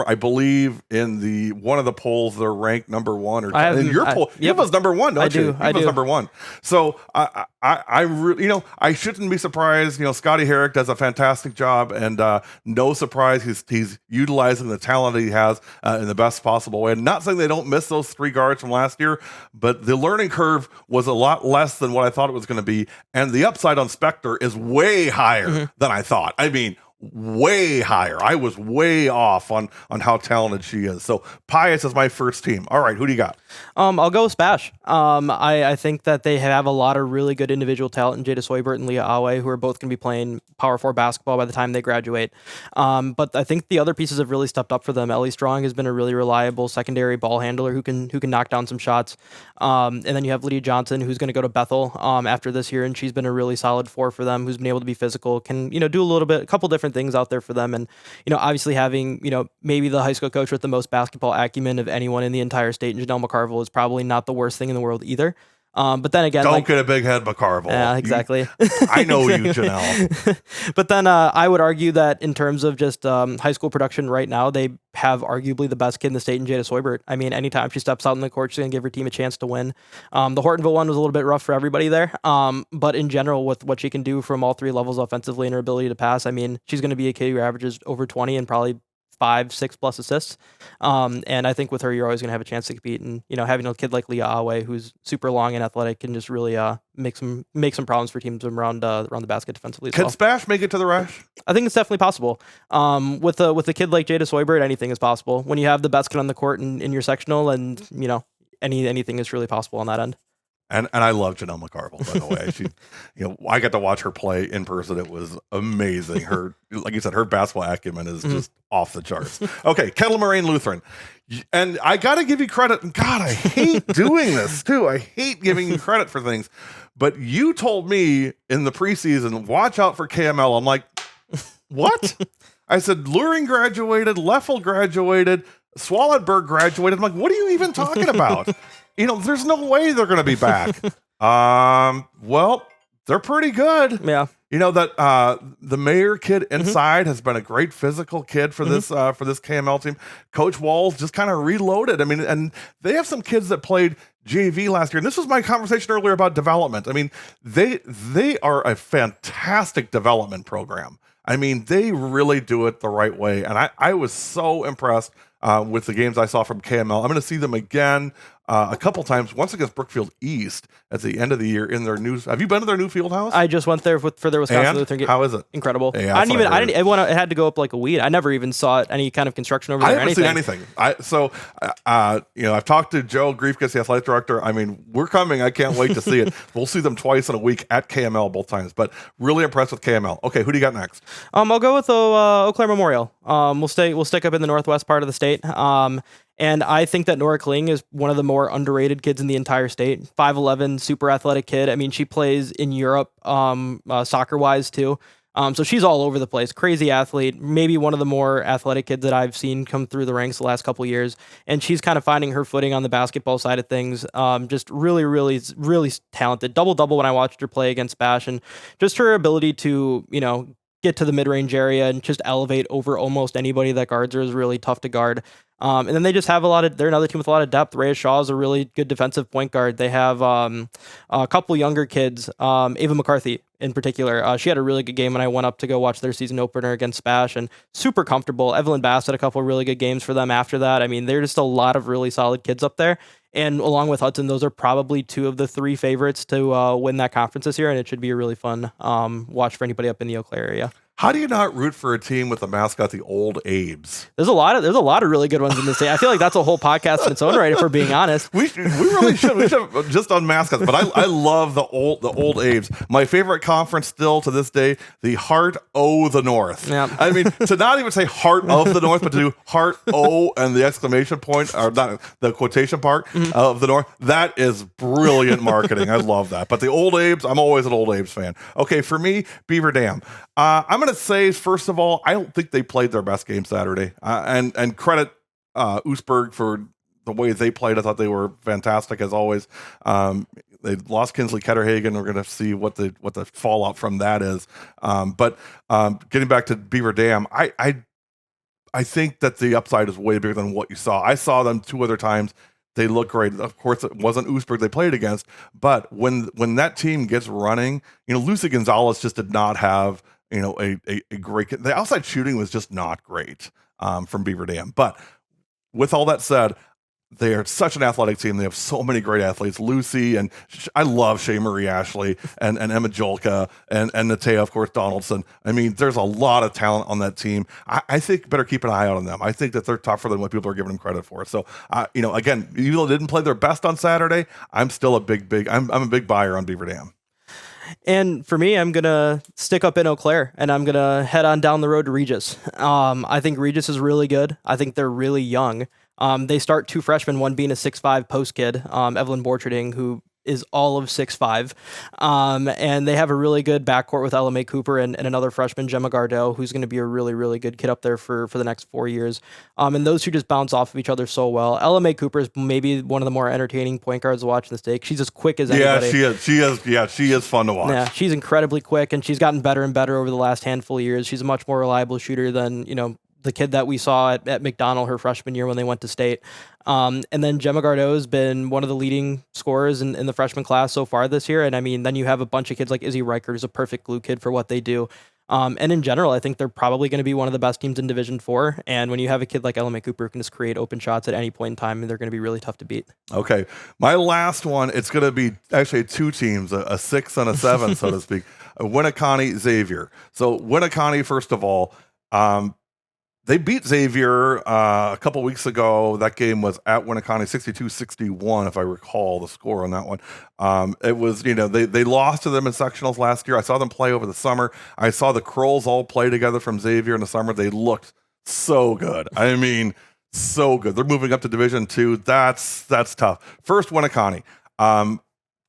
I believe in one of the polls they're ranked number 1 or in your poll. You have us number 1, don't you? I do. Number 1. So I really, I shouldn't be surprised. Scotty Herrick does a fantastic job, and no surprise he's utilizing the talent that he has in the best possible way. And not saying they don't miss those 3 guards from last year, but the learning curve was a lot less than what I thought it was going to be, and the upside on Spector is way higher than I thought. I mean, way higher. I was way off on how talented she is. So Pius is my first team. All right, who do you got? I'll go with Spash. I think that they have a lot of really good individual talent in Jada Soybert and Leah Awe, who are both going to be playing Power 4 basketball by the time they graduate. But I think the other pieces have really stepped up for them. Ellie Strong has been a really reliable secondary ball handler who can knock down some shots. And then you have Lydia Johnson, who's going to go to Bethel after this year, and she's been a really solid 4 for them, who's been able to be physical, can do a couple different things out there for them. And obviously having maybe the high school coach with the most basketball acumen of anyone in the entire state, Janelle McCarville, is probably not the worst thing in the world either. But then again, Don't get a big head, McCarville. Yeah, exactly. I know you, Janelle. But then I would argue that in terms of just high school production right now, they have arguably the best kid in the state in Jada Soybert. I mean, anytime she steps out in the court, she's going to give her team a chance to win. The Hortonville one was a little bit rough for everybody there. But in general, with what she can do from all three levels offensively and her ability to pass, I mean, she's going to be a kid who averages over 20 and probably 5-6+ assists. And I think with her, you're always going to have a chance to compete. And, having a kid like Leah Awe, who's super long and athletic, can just really make some problems for teams around the basket defensively as Can well. Spash make it to the Rash? I think it's definitely possible. With a kid like Jada Soybert, anything is possible. When you have the best kid on the court in your sectional, and, anything is really possible on that end. And I love Janelle McCarville, by the way. She, I got to watch her play in person. It was amazing. Her, like you said, her basketball acumen is just off the charts. Okay, Kettle Moraine Lutheran. And I got to give you credit. And God, I hate doing this too. I hate giving you credit for things. But you told me in the preseason, watch out for KML. I'm like, what? I said, Luring graduated, Leffel graduated, Swallenberg graduated. I'm like, what are you even talking about? There's no way they're going to be back. Well, they're pretty good. Yeah. That the Mayer kid inside has been a great physical kid for this KML team. Coach Walls just kind of reloaded. I mean, and they have some kids that played JV last year. And this was my conversation earlier about development. I mean, they are a fantastic development program. I mean, they really do it the right way. And I was so impressed with the games I saw from KML. I'm going to see them again a couple times, once against Brookfield East at the end of the year in their new. Have you been to their new field house? I just went there for their Wisconsin Lutheran game. How is it? Incredible. Yeah, it had to go up like a weed. I never even saw any kind of construction over there. I haven't seen anything. I've talked to Joe Griefkes, the athletic director. I mean, we're coming. I can't wait to see it. We'll see them twice in a week at KML both times, but really impressed with KML. Okay, who do you got next? I'll go with Eau Claire Memorial. We'll stick up in the northwest part of the state. And I think that Nora Kling is one of the more underrated kids in the entire state. 5'11", super athletic kid. I mean, she plays in Europe soccer-wise too. So she's all over the place. Crazy athlete. Maybe one of the more athletic kids that I've seen come through the ranks the last couple of years. And she's kind of finding her footing on the basketball side of things. Just really, really, really talented. Double-double when I watched her play against Bash. And just her ability to, get to the mid-range area and just elevate over almost anybody that guards her is really tough to guard. And then they just have they're another team with a lot of depth. Rhea Shaw is a really good defensive point guard. They have a couple younger kids, Ava McCarthy in particular. She had a really good game when I went up to go watch their season opener against Spash, and super comfortable. Evelyn Bass had a couple of really good games for them after that. I mean, they're just a lot of really solid kids up there. And along with Hudson, those are probably two of the three favorites to win that conference this year, and it should be a really fun watch for anybody up in the Eau Claire area. How do you not root for a team with the mascot, the Old Abes? There's a lot of really good ones in this state. I feel like that's a whole podcast in its own right, if we're being honest. We really should. We should have just on mascots, but I love the old Abes. My favorite conference still to this day, the Heart O the North. Yeah. I mean, to not even say Heart of the North, but to do Heart O and the exclamation point, or not the quotation part of the North. That is brilliant marketing. I love that. But the Old Abes, I'm always an Old Abes fan. Okay, for me, Beaver Dam. I'm going to say, first of all, I don't think they played their best game Saturday. And credit Oostburg for the way they played. I thought they were fantastic as always. They lost Kinsley Ketterhagen. We're going to see what the fallout from that is. But getting back to Beaver Dam, I think that the upside is way bigger than what you saw. I saw them 2 other times. They look great. Of course, it wasn't Oostburg they played against, but when that team gets running, Lucy Gonzalez just did not have a great. The outside shooting was just not great from Beaver Dam. But with all that said, they are such an athletic team. They have so many great athletes. Lucy and I love Shea Marie Ashley and Emma Jolka and Natea, of course, Donaldson. I mean, there's a lot of talent on that team. I think better keep an eye out on them. I think that they're tougher than what people are giving them credit for. So, again, even though they didn't play their best on Saturday, I'm still a big buyer on Beaver Dam. And for me, I'm going to stick up in Eau Claire, and I'm going to head on down the road to Regis. I think Regis is really good. I think they're really young. They start 2 freshmen, one being a 6'5" post kid, Evelyn Borcherding, who is all of 6'5". And they have a really good backcourt with LMA Cooper and another freshman, Gemma Gardeau, who's going to be a really, really good kid up there for the next 4 years. And those two just bounce off of each other so well. LMA Cooper is maybe one of the more entertaining point guards to watch in the state. She's as quick as anybody. Yeah, she is fun to watch. Yeah, she's incredibly quick, and she's gotten better and better over the last handful of years. She's a much more reliable shooter than, the kid that we saw at McDonell her freshman year when they went to state. And then Gemma Gardeau has been one of the leading scorers in the freshman class so far this year. And I mean, then you have a bunch of kids like Izzy Riker, who's a perfect glue kid for what they do. And in general, I think they're probably going to be one of the best teams in Division 4. And when you have a kid like LMA Cooper who can just create open shots at any point in time, they're going to be really tough to beat. Okay. My last one, it's going to be actually two teams, a 6 and a 7, so to speak. Winneconne, Xavier. So Winneconne, first of all, they beat Xavier a couple weeks ago. That game was at Winneconne, 62-61, if I recall the score on that one. It was, they lost to them in sectionals last year. I saw them play over the summer. I saw the Krolls all play together from Xavier in the summer. They looked so good. I mean, so good. They're moving up to Division 2. That's tough. First, Winneconne.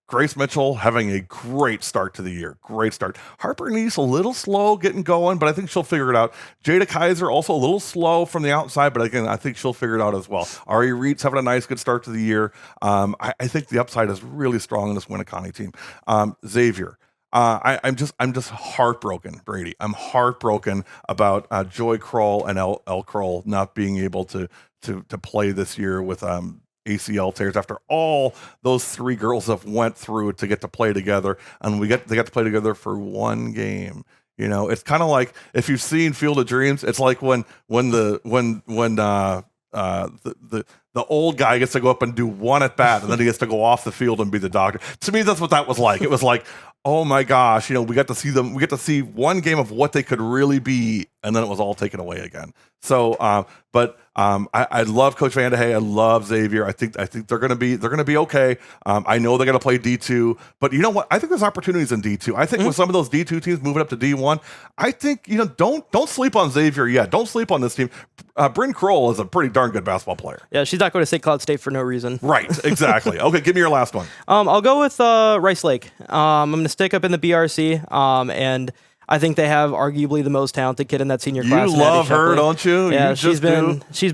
Grace Mitchell having a great start to the year. Great start. Harper Neese a little slow getting going, but I think she'll figure it out. Jada Kaiser also a little slow from the outside, but again, I think she'll figure it out as well. Ari Reed's having a nice, good start to the year. I think the upside is really strong in this Winneconne team. Xavier. I'm just heartbroken, Brady. I'm heartbroken about Joy Kroll and El Kroll not being able to play this year with ACL tears after all those three girls have went through to get to play together, and they got to play together for one game. It's kind of like if you've seen Field of Dreams, it's like when the old guy gets to go up and do one at bat, and then he gets to go off the field and be the doctor. To me, that's what that was like. It was like, oh my gosh, we got to see them. We get to see one game of what they could really be, and then it was all taken away again. So, I love Coach Van de Hey. I love Xavier. I think they're gonna be okay. I know they're gonna play D2, but you know what? I think there's opportunities in D2. I think with some of those D2 teams moving up to D1, I think don't sleep on Xavier yet. Don't sleep on this team. Bryn Kroll is a pretty darn good basketball player. Yeah, she's not going to St. Cloud State for no reason. Right, exactly. Okay, give me your last one. I'll go with Rice Lake. I'm going to stick up in the BRC, and I think they have arguably the most talented kid in that senior class. You love her, don't you? Yeah, you she's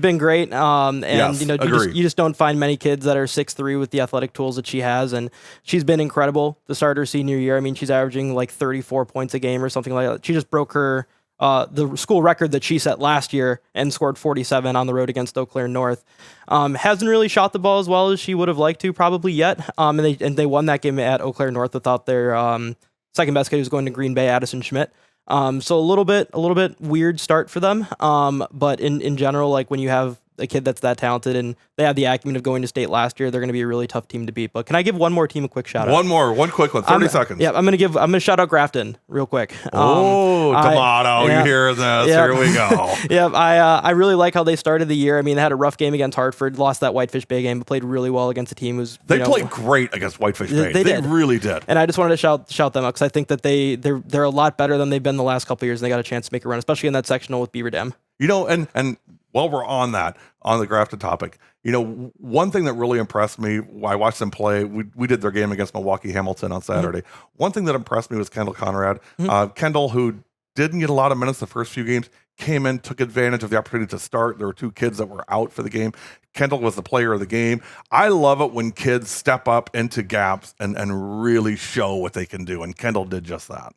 been great. Yes, you just don't find many kids that are 6'3" with the athletic tools that she has, and she's been incredible to start her senior year. I mean, she's averaging like 34 points a game or something like that. She just broke her the school record that she set last year and scored 47 on the road against Eau Claire North. Hasn't really shot the ball as well as she would have liked to probably yet. And they won that game at Eau Claire North without their second best kid who's going to Green Bay, Addison Schmidt. So a little bit weird start for them. But in general, like when you have a kid that's that talented and they have the acumen of going to state last year, they're going to be a really tough team to beat. But can I give one more team a quick shout out? One quick one, 30 seconds. Yeah, I'm going to shout out Grafton real quick. D'Amato, you hear this? Yeah. Here we go. Yeah, I really like how they started the year. I mean, they had a rough game against Hartford, lost that Whitefish Bay game, but played really well against a team who's They played great against Whitefish Bay. They really did. And I just wanted to shout them out because I think that they're a lot better than they've been the last couple of years, and they got a chance to make a run, especially in that sectional with Beaver Dam. And while we're on the Grafton topic, one thing that really impressed me, I watched them play. We did their game against Milwaukee Hamilton on Saturday. Mm-hmm. One thing that impressed me was Kendall Conrad. Mm-hmm. Kendall, who didn't get a lot of minutes the first few games, came in, took advantage of the opportunity to start. There were two kids that were out for the game. Kendall was the player of the game. I love it when kids step up into gaps and really show what they can do, and Kendall did just that.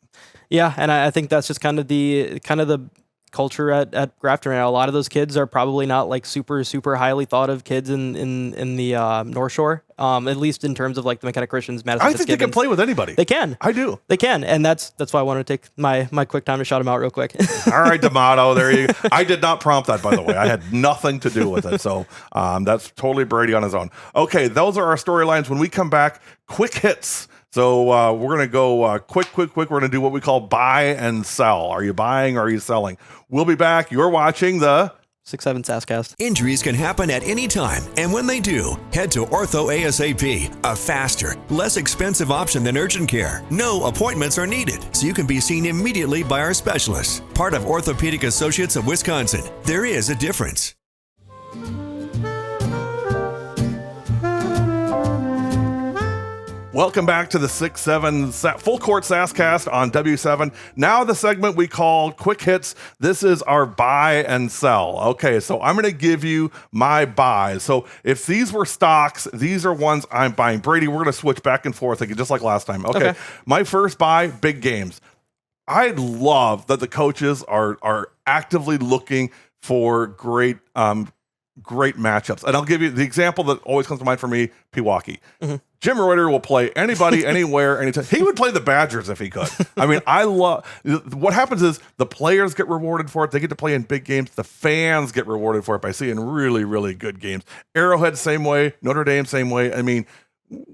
Yeah, and I think that's just kind of the culture at Grafton right now. A lot of those kids are probably not like super highly thought of kids in the North Shore, at least in terms of like the McKenna Christians. Madison I think they can play with anybody. They can. I do. They can, and that's why I wanted to take my quick time to shout them out real quick. All right, D'Amato, there you go. I did not prompt that, by the way. I had nothing to do with it, so that's totally Brady on his own. Okay, those are our storylines. When we come back, quick hits. So we're going to go quick. We're going to do what we call buy and sell. Are you buying or are you selling? We'll be back. You're watching the 6-7 Sasscast. Injuries can happen at any time, and when they do, head to Ortho ASAP, a faster, less expensive option than urgent care. No appointments are needed, so you can be seen immediately by our specialists. Part of Orthopedic Associates of Wisconsin. There is a difference. Welcome back to the 6-7 full court Sasscast on W7. Now the segment we call Quick Hits. This is our buy and sell. Okay, so I'm going to give you my buys. So if these were stocks, these are ones I'm buying. Brady, we're going to switch back and forth again, just like last time. Okay. My first buy, big games. I love that the coaches are actively looking for great matchups. And I'll give you the example that always comes to mind for me, Pewaukee. Jim Reuter will play anybody, anywhere, anytime. He would play the Badgers if he could. I mean, I love what happens is the players get rewarded for it. They get to play in big games. The fans get rewarded for it by seeing really, really good games. Arrowhead, same way. Notre Dame, same way. I mean,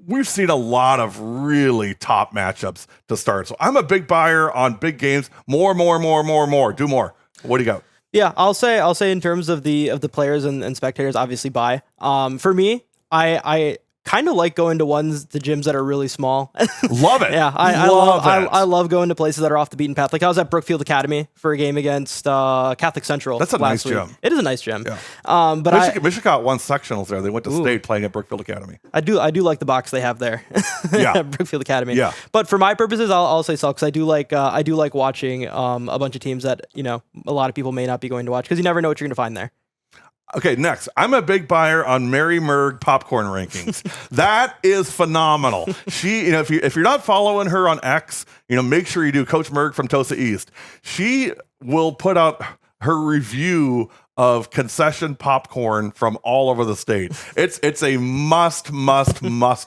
we've seen a lot of really top matchups to start. So I'm a big buyer on big games. More. Do more. What do you got? Yeah, I'll say in terms of the players and spectators, obviously buy. For me, I kind of like going to the gyms that are really small. Love it. Yeah, I love going to places that are off the beaten path. Like I was at Brookfield Academy for a game against Catholic Central. That's a nice week. gym. It is a nice gym. Yeah. But Michigan won sectionals there. They went to state playing at Brookfield Academy. I do like the box they have there. Yeah. At Brookfield Academy. Yeah. But for my purposes, I'll say sell, because I do like watching a bunch of teams that a lot of people may not be going to watch, because you never know what you're going to find there. Okay, next. I'm a big buyer on Mary Merg popcorn rankings. That is phenomenal. She, if you're not following her on X, make sure you do. Coach Merg from Tosa East. She will put out her review of concession popcorn from all over the state. It's a must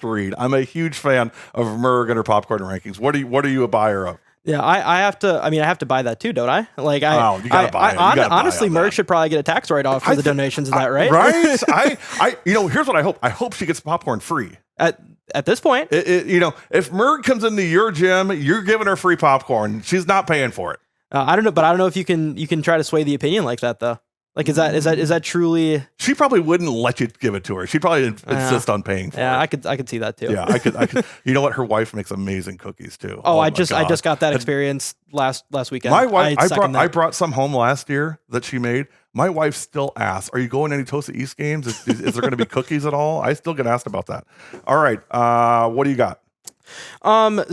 read. I'm a huge fan of Merg and her popcorn rankings. What are you a buyer of? Yeah, I have to buy that too, don't I? Like, you gotta buy it. Honestly, Merck should probably get a tax write-off for the donations. Is that right? Right. Here's what I hope. I hope she gets popcorn free. At this point, if Merg comes into your gym, you're giving her free popcorn. She's not paying for it. I don't know, but I don't know if you can try to sway the opinion like that though. Like, is that truly? She probably wouldn't let you give it to her. She'd probably insist on paying for it. Yeah, I could see that too. Yeah, I could. You know what? Her wife makes amazing cookies too. Oh, I just got that experience last weekend. My wife, I brought some home last year that she made. My wife still asks, "Are you going to any Tosa East games? Is there going to be cookies at all?" I still get asked about that. All right, what do you got?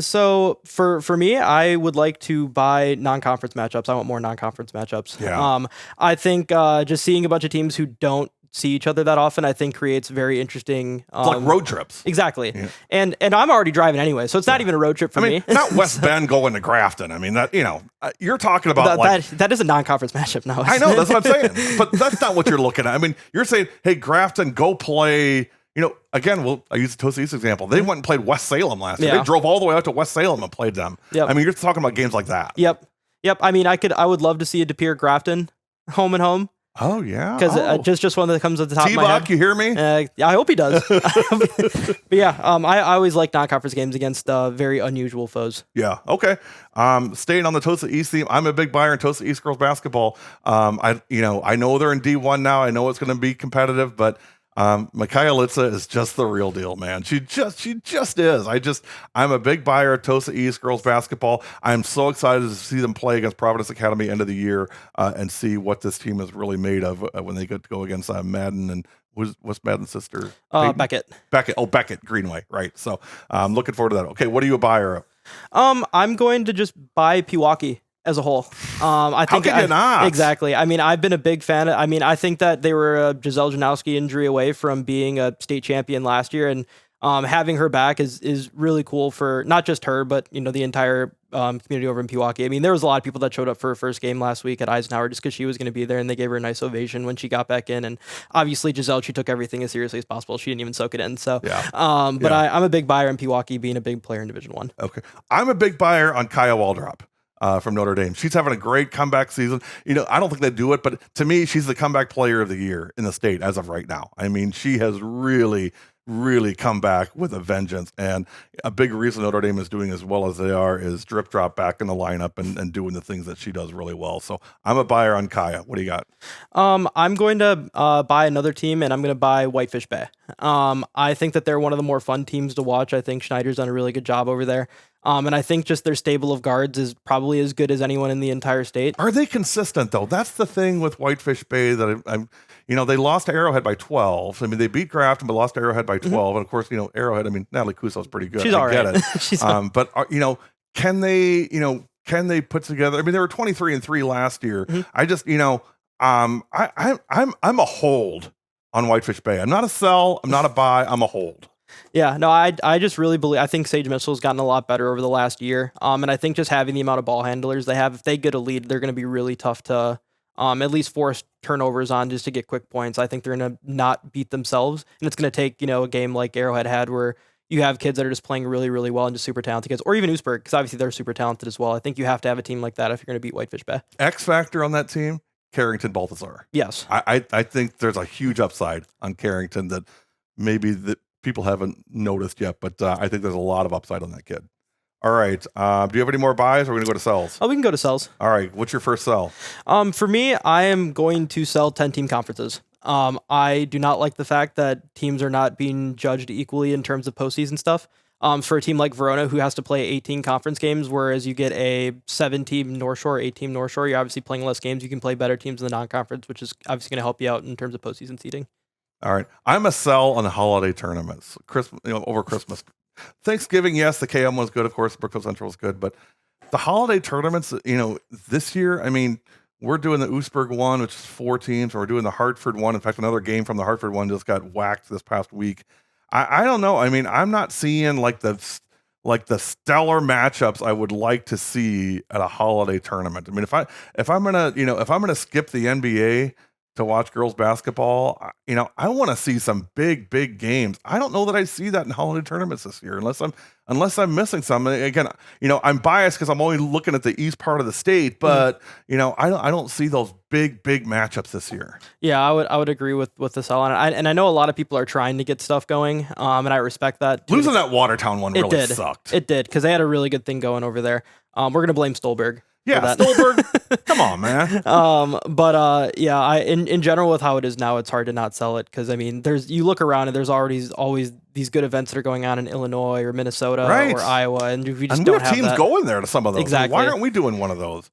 So for me, I would like to buy non-conference matchups. I want more non-conference matchups. Yeah. I think just seeing a bunch of teams who don't see each other that often, I think creates very interesting like road trips. Exactly. Yeah. And I'm already driving anyway, so it's not even a road trip for me. Not West Bend going to Grafton. I mean, that you're talking about that is a non-conference matchup now. I know, that's what I'm saying. But that's not what you're looking at. I mean, you're saying, hey, Grafton, go play. Again, I use the Tosa East example. They went and played West Salem last year. They drove all the way out to West Salem and played them. Yep. I mean, you're talking about games like that. Yep. I mean, I would love to see a De Pere Grafton home and home. Oh yeah, because just one that comes at the top of my head. You hear me? I hope he does. But yeah, I always like non-conference games against very unusual foes. Yeah. Okay. Staying on the Tosa East theme, I'm a big buyer in Tosa East girls basketball. I know they're in D1 now. I know it's going to be competitive, but Micaiah Litza is just the real deal, man. She just is. I'm a big buyer of Tosa East girls basketball. I'm so excited to see them play against Providence Academy end of the year and see what this team is really made of when they get to go against Madden and what's Madden's sister? Beckett. Oh, Beckett Greenway. Right. So I'm looking forward to that. Okay. What are you a buyer of? I'm going to just buy Pewaukee as a whole. I think how can you not? Exactly. I mean, I've been a big fan. I think that they were a Giselle Janowski injury away from being a state champion last year, and having her back is really cool for not just her, but the entire community over in Pewaukee. I mean, there was a lot of people that showed up for her first game last week at Eisenhower just because she was going to be there, and they gave her a nice ovation when she got back in. And obviously, Giselle, she took everything as seriously as possible. She didn't even soak it in. So, but I'm a big buyer in Pewaukee, being a big player in Division I. Okay, I'm a big buyer on Kaya Waldrop. From Notre Dame. She's having a great comeback season. I don't think they do it, but to me, she's the comeback player of the year in the state as of right now. I mean, she has really come back with a vengeance. And a big reason Notre Dame is doing as well as they are is drip drop back in the lineup and doing the things that she does really well. So I'm a buyer on Kaya. What do you got? I'm going to buy another team, and I'm going to buy Whitefish Bay. I think that they're one of the more fun teams to watch. I think Schneider's done a really good job over there. And I think just their stable of guards is probably as good as anyone in the entire state. Are they consistent though? That's the thing with Whitefish Bay that they lost to Arrowhead by 12. I mean, they beat Grafton, but lost to Arrowhead by by 12. And of course, Arrowhead, I mean, Natalie Cuso's pretty good. She's I all get right. it. She's But, can they put together, I mean, they were 23-3 last year. Mm-hmm. I just, I'm a hold on Whitefish Bay. I'm not a sell. I'm not a buy. I'm a hold. Yeah, no, I just really believe, I think Sage Mitchell's gotten a lot better over the last year. And I think just having the amount of ball handlers they have, if they get a lead, they're going to be really tough to at least force turnovers on just to get quick points. I think they're going to not beat themselves. And it's going to take, a game like Arrowhead had where you have kids that are just playing really, really well and just super talented kids, or even Oostburg, because obviously they're super talented as well. I think you have to have a team like that if you're going to beat Whitefish Bay. X factor on that team, Carrington Balthazar. Yes. I think there's a huge upside on Carrington that maybe that people haven't noticed yet, but I think there's a lot of upside on that kid. All right. Do you have any more buys, or are we going to go to sells? Oh, we can go to sells. All right. What's your first sell? For me, I am going to sell 10-team conferences. I do not like the fact that teams are not being judged equally in terms of postseason stuff. For a team like Verona, who has to play 18 conference games, whereas you get a 7-team North Shore, 8-team North Shore, you're obviously playing less games. You can play better teams in the non-conference, which is obviously going to help you out in terms of postseason seeding. All right. I'm a sell on the holiday tournaments. Christmas, over Christmas. Thanksgiving, yes, the KM was good. Of course, Brookfield Central was good. But the holiday tournaments, this year, I mean, we're doing the Oostburg one, which is 4 teams, and we're doing the Hartford one. In fact, another game from the Hartford one just got whacked this past week. I don't know. I mean, I'm not seeing like the stellar matchups I would like to see at a holiday tournament. I mean, if I'm gonna skip the NBA to watch girls basketball, I want to see some big games. I don't know that I see that in holiday tournaments this year, unless I'm missing something. Again, I'm biased because I'm only looking at the east part of the state, but I don't see those big matchups this year. Yeah, I would agree with the sell on it. And I know a lot of people are trying to get stuff going, and I respect that. Losing that Watertown one really sucked. It did, because they had a really good thing going over there. We're gonna blame Stolberg. Yeah, Stolberg. Come on, man. Yeah, in general with how it is now, it's hard to not sell it, because I mean, you look around and there's always these good events that are going on in Illinois or Minnesota or Iowa, and we just don't have teams that. Going there to some of those. Exactly. Why aren't we doing one of those?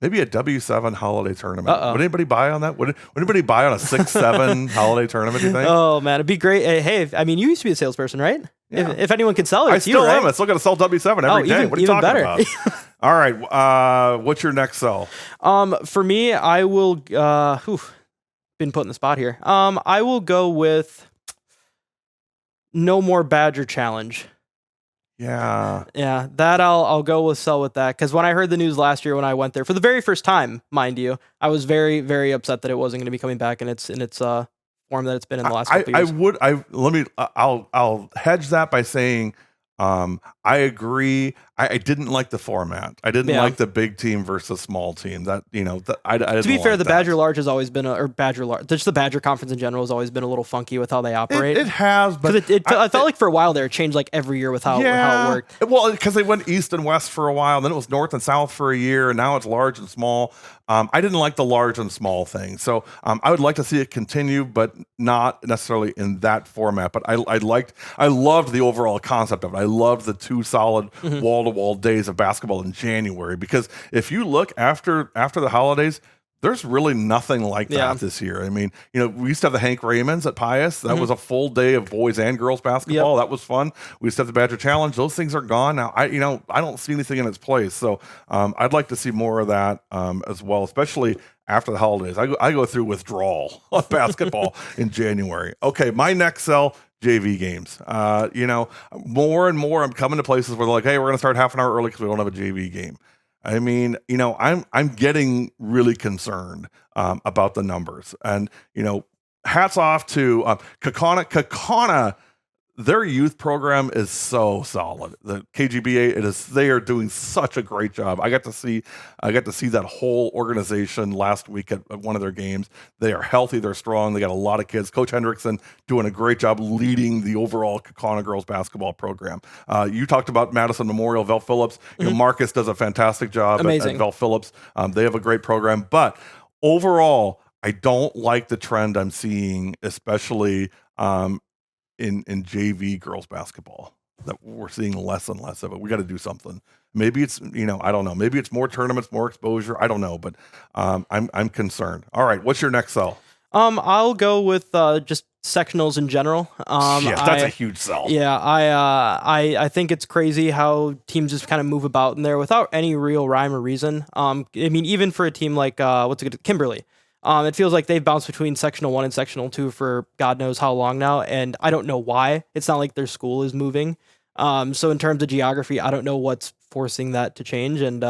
Maybe a W7 holiday tournament. Would anybody buy on that? Would anybody buy on a 6-7 holiday tournament, do you think? Oh man, it'd be great. Hey, I mean, you used to be a salesperson, right? Yeah. If anyone can sell it, I it's still you, right? am. I still got to sell W7 every day. What are you talking better. about? All right. What's your next sell? For me, I will. Been put in the spot here. I will go with no more Badger challenge. Yeah, that I'll go with sell with that, because when I heard the news last year when I went there for the very first time, mind you, I was very, very upset that it wasn't going to be coming back in its form that it's been in the last couple years. I'll hedge that by saying I agree. I didn't like the format. I didn't like the big team versus small team. That I didn't. To be fair, like the that. Badger Large has always been just the Badger Conference in general has always been a little funky with how they operate. It has, but I felt like for a while there it changed like every year with how it worked. Well, because they went east and west for a while, then it was north and south for a year, and now it's large and small. I didn't like the large and small thing, so I would like to see it continue, but not necessarily in that format. But I loved the overall concept of it. I loved the 2 solid wall-to-wall days of basketball in January, because if you look after the holidays, there's really nothing like that this year. I mean, we used to have the Hank Raymonds at Pius. That was a full day of boys and girls basketball. That was fun. We used to have the Badger Challenge. Those things are gone now. I don't see anything in its place. So I'd like to see more of that as well, especially after the holidays. I go through withdrawal of basketball in January. Okay, my next sell, JV games. More and more I'm coming to places where they're like, hey, we're going to start half an hour early because we don't have a JV game. I mean, I'm getting really concerned about the numbers, and hats off to Kakana. Their youth program is so solid. The KGBA, they are doing such a great job. I got to see that whole organization last week at one of their games. They are healthy, they're strong, they got a lot of kids. Coach Hendrickson doing a great job leading the overall Kakana girls basketball program. You talked about Madison Memorial, Vel Phillips. Marcus does a fantastic job at Vel Phillips. They have a great program, but overall, I don't like the trend I'm seeing, especially in JV girls basketball, that we're seeing less and less of it. We got to do something. Maybe it's, I don't know. Maybe it's more tournaments, more exposure. I don't know, but I'm concerned. All right. What's your next sell? I'll go with just sectionals in general. That's a huge sell. Yeah, I think it's crazy how teams just kind of move about in there without any real rhyme or reason. I mean, even for a team like Kimberly, it feels like they've bounced between sectional 1 and sectional 2 for God knows how long now, and I don't know why. It's not like their school is moving. So in terms of geography, I don't know what's forcing that to change, and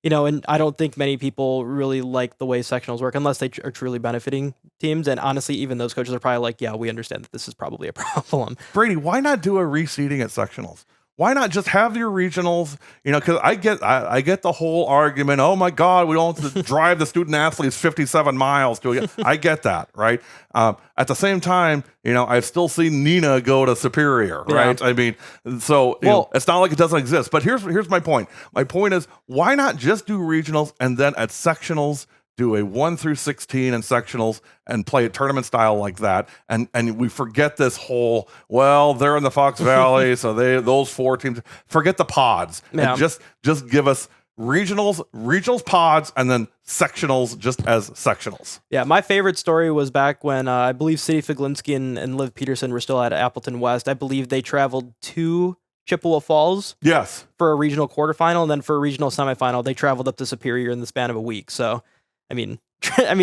and I don't think many people really like the way sectionals work unless they are truly benefiting teams. And honestly, even those coaches are probably like, yeah, we understand that this is probably a problem. Brady, why not do a reseeding at sectionals? Why not just have your regionals? Because I get the whole argument. Oh my God, we don't have to drive the student athletes 57 miles to a. I get that, right? At the same time, I've still seen Nina go to Superior, right? Yeah. I mean, so it's not like it doesn't exist. But here's my point. My point is, why not just do regionals and then at sectionals do a 1 through 16 and sectionals and play a tournament style like that. And we forget this whole, well, they're in the Fox Valley, so those 4 teams, forget the pods. Yeah. And just give us regionals pods, and then sectionals just as sectionals. Yeah, my favorite story was back when I believe City Figlinski and Liv Peterson were still at Appleton West. I believe they traveled to Chippewa Falls. Yes. For a regional quarterfinal, and then for a regional semifinal, they traveled up to Superior in the span of a week. So, I mean,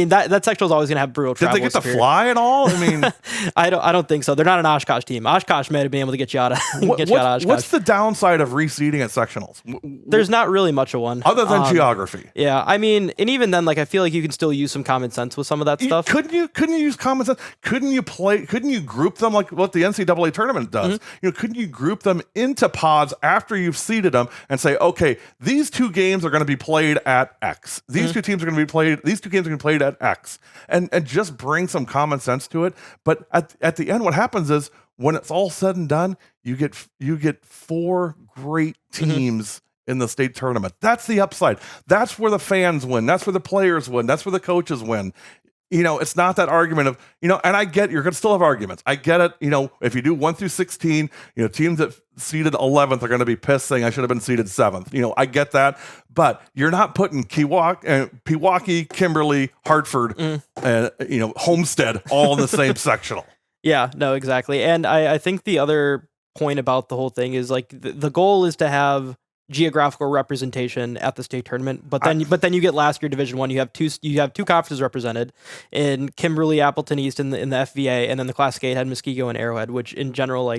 that sectional is always going to have brutal travel. Did they get to fly at all? I mean, I don't think so. They're not an Oshkosh team. Oshkosh may have been able to get you out of Oshkosh. What's the downside of reseeding at sectionals? There's not really much of one other than geography. Yeah, I mean, and even then, I feel like you can still use some common sense with some of that stuff. Couldn't you use common sense? Couldn't you group them like what the NCAA tournament does? Mm-hmm. Couldn't you group them into pods after you've seeded them and say, okay, these 2 games are going to be played at X. These 2 teams are going to be played. These 2 games are going to be played at X, and just bring some common sense to it. But at the end, what happens is when it's all said and done, you get 4 great teams in the state tournament. That's the upside. That's where the fans win. That's where the players win. That's where the coaches win. It's not that argument of, and I get you're going to still have arguments. I get it. If you do 1 through 16, teams that seeded 11th are going to be pissed saying I should have been seeded 7th. I get that. But you're not putting Pewaukee, Kimberly, Hartford, Homestead all in the same sectional. Yeah, no, exactly. And I think the other point about the whole thing is the goal is to have geographical representation at the state tournament, but then you get last year Division 1. You have two conferences represented in Kimberly, Appleton East in the FVA, and then the Classic 8 had Muskego and Arrowhead, which in general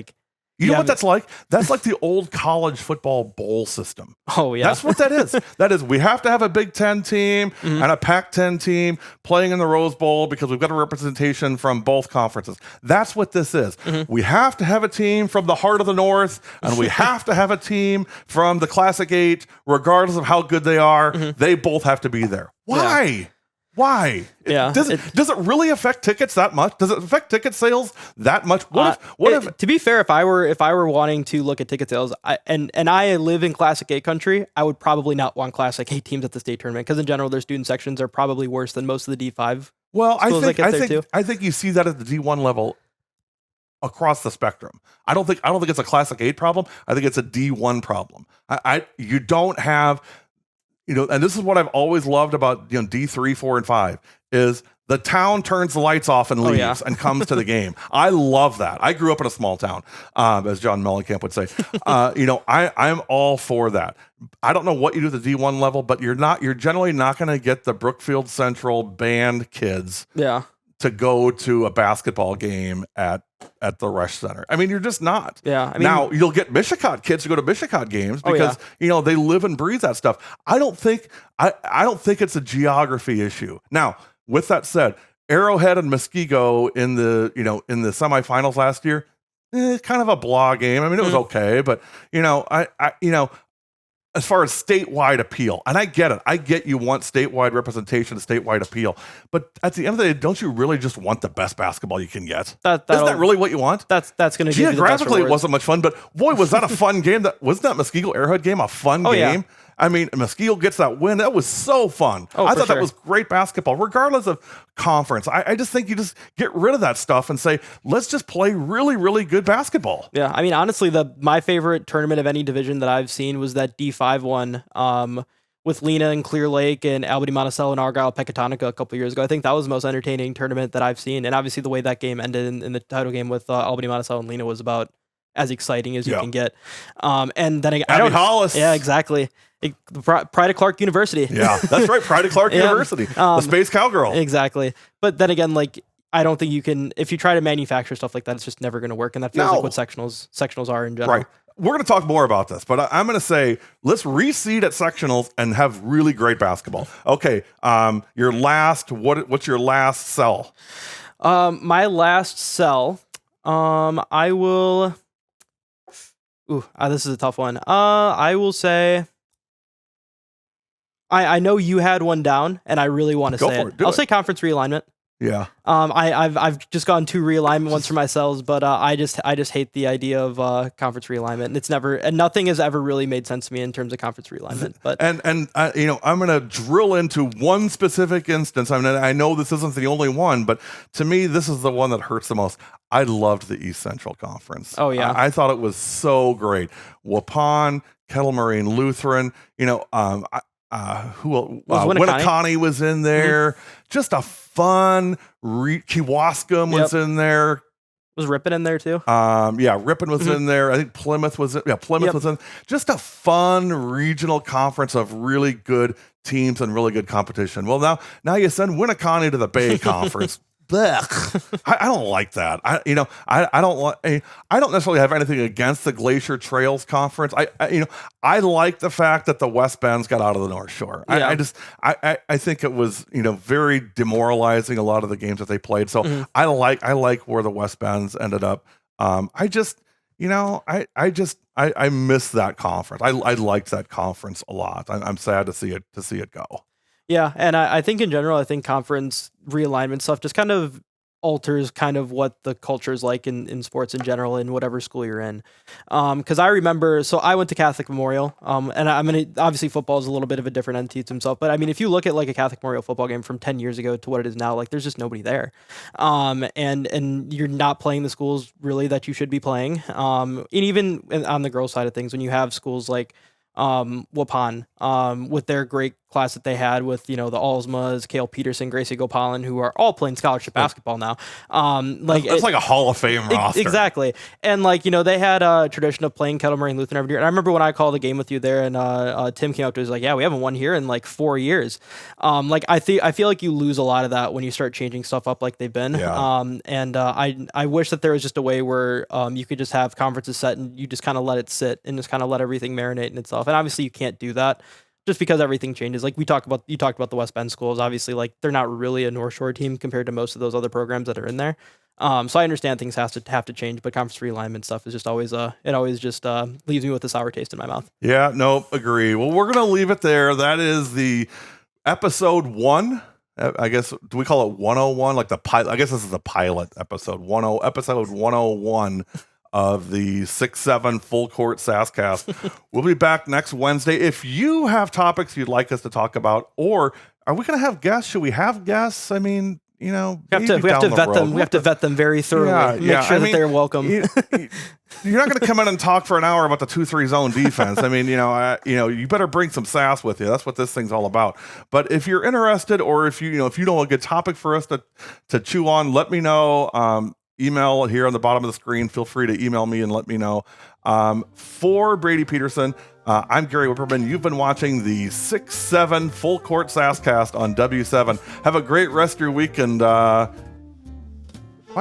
you know what that's like? That's like the old college football bowl system. Oh, yeah. That's what that is. That is, we have to have a Big Ten team and a Pac-10 team playing in the Rose Bowl because we've got a representation from both conferences. That's what this is. Mm-hmm. We have to have a team from the heart of the North, and we have to have a team from the Classic 8, regardless of how good they are. Mm-hmm. They both have to be there. Why? Yeah. Why? Yeah. Does it really affect tickets that much? Does it affect ticket sales that much? What if? To be fair, if I were wanting to look at ticket sales, and I live in Classic 8 country, I would probably not want Classic 8 teams at the state tournament because in general, their student sections are probably worse than most of the D5. Well, I think you see that at the D1 level across the spectrum. I don't think it's a Classic 8 problem. I think it's a D1 problem. You don't have. And this is what I've always loved about D3, 4, and 5 is the town turns the lights off and leaves and comes to the game. I love that. I grew up in a small town, as John Mellencamp would say. I'm all for that. I don't know what you do at the D1 level, but you're generally not going to get the Brookfield Central band kids to go to a basketball game at the Resch Center. I mean, you're just not. Yeah. Now you'll get Mishicot kids to go to Mishicot games because they live and breathe that stuff. I don't think it's a geography issue. Now, with that said, Arrowhead and Muskego in the semifinals last year, kind of a blah game. I mean, it was okay, but as far as statewide appeal, and I get it. I get you want statewide representation, statewide appeal. But at the end of the day, don't you really just want the best basketball you can get? Isn't that really what you want? That's going to geographically, it wasn't much fun, but boy, was that a fun game. Wasn't that Muskego Arrowhead game a fun game? Yeah. I mean, Muskego gets that win. That was so fun. I thought that was great basketball, regardless of conference. I just think you just get rid of that stuff and say, let's just play really, really good basketball. Yeah, I mean, honestly, my favorite tournament of any division that I've seen was that D5 one with Lena and Clear Lake and Albany Monticello and Argyle Pecatonica a couple years ago. I think that was the most entertaining tournament that I've seen. And obviously the way that game ended in the title game with Albany Monticello and Lena was about as exciting as you can get. And then Abby Hollis. Yeah, exactly. Pride of Clark University. Yeah, that's right. Pride of Clark University. The Space Cowgirl. Exactly. But then again, like, I don't think you can, if you try to manufacture stuff like that, it's just never going to work. And that feels like what sectionals are in general. Right. We're going to talk more about this, but I'm going to say, let's reseed at sectionals and have really great basketball. Okay. Your last, what's your last sell? My last sell, I will, this is a tough one. I will say, I know you had one down, and I really want to say it. I'll say conference realignment. Yeah. I've just gone 2 realignment ones for myself, but I just hate the idea of conference realignment. And nothing has ever really made sense to me in terms of conference realignment. But you know, I'm going to drill into one specific instance. I mean, I know this isn't the only one, but to me, this is the one that hurts the most. I loved the East Central Conference. Oh yeah, I thought it was so great. Waupun, Kettle Moraine Lutheran. You know, Winneconne was in there. Just a fun. Kewaskum was in there. Was Ripon in there too? Ripon was in there. I think Plymouth was in. Yeah, Plymouth was in. Just a fun regional conference of really good teams and really good competition. Well, now you send Winneconne to the Bay Conference. I don't like that. I don't necessarily have anything against the Glacier Trails Conference. I like the fact that the West Bends got out of the North Shore. I think it was, very demoralizing, a lot of the games that they played. So I like where the West Bends ended up. I miss that conference. I liked that conference a lot. I'm sad to see it go. Yeah, and I think in general, I think conference realignment stuff just kind of alters kind of what the culture is like in sports in general in whatever school you're in. Because I remember, so I went to Catholic Memorial, and obviously football is a little bit of a different entity to himself, but I mean, if you look at like a Catholic Memorial football game from 10 years ago to what it is now, like there's just nobody there. And you're not playing the schools really that you should be playing. And even on the girls' side of things, when you have schools like Waupun, with their great class that they had with, the Alsmas, Kale Peterson, Gracie Gopalan, who are all playing scholarship basketball now. It's like a Hall of Fame roster. Exactly. And they had a tradition of playing Kettle Moraine Lutheran every year. And I remember when I called a game with you there and Tim came up to us like, yeah, we haven't won here in like 4 years. I feel like you lose a lot of that when you start changing stuff up like they've been. Yeah. I wish that there was just a way where you could just have conferences set and you just kind of let it sit and just kind of let everything marinate in itself. And obviously you can't do that just because everything changes. Like you talked about the West Bend schools. Obviously, like they're not really a North Shore team compared to most of those other programs that are in there. So I understand things have to change, but conference realignment stuff is just always leaves me with a sour taste in my mouth. Yeah, no, agree. Well, we're gonna leave it there. That is the episode 1. I guess, do we call it 101? Like the pilot? I guess this is the pilot episode. Episode 101 of the 6-7 Full Court Sasscast. We'll be back next Wednesday. If you have topics you'd like us to talk about, or are we going to have guests? Should we have guests? I mean, we have to vet them. We have to vet them very thoroughly. Make sure that they're welcome. You're not going to come in and talk for an hour about the 2-3 zone defense. I mean, you better bring some sass with you. That's what this thing's all about. But if you're interested, or if you know a good topic for us to chew on, let me know. Email here on the bottom of the screen. Feel free to email me and let me know. For Brady Peterson, I'm Gary Wipperman. You've been watching the 6-7 Full Court Sasscast on W7. Have a great rest of your week. And why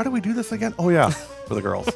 do we do this again? Oh, yeah, for the girls.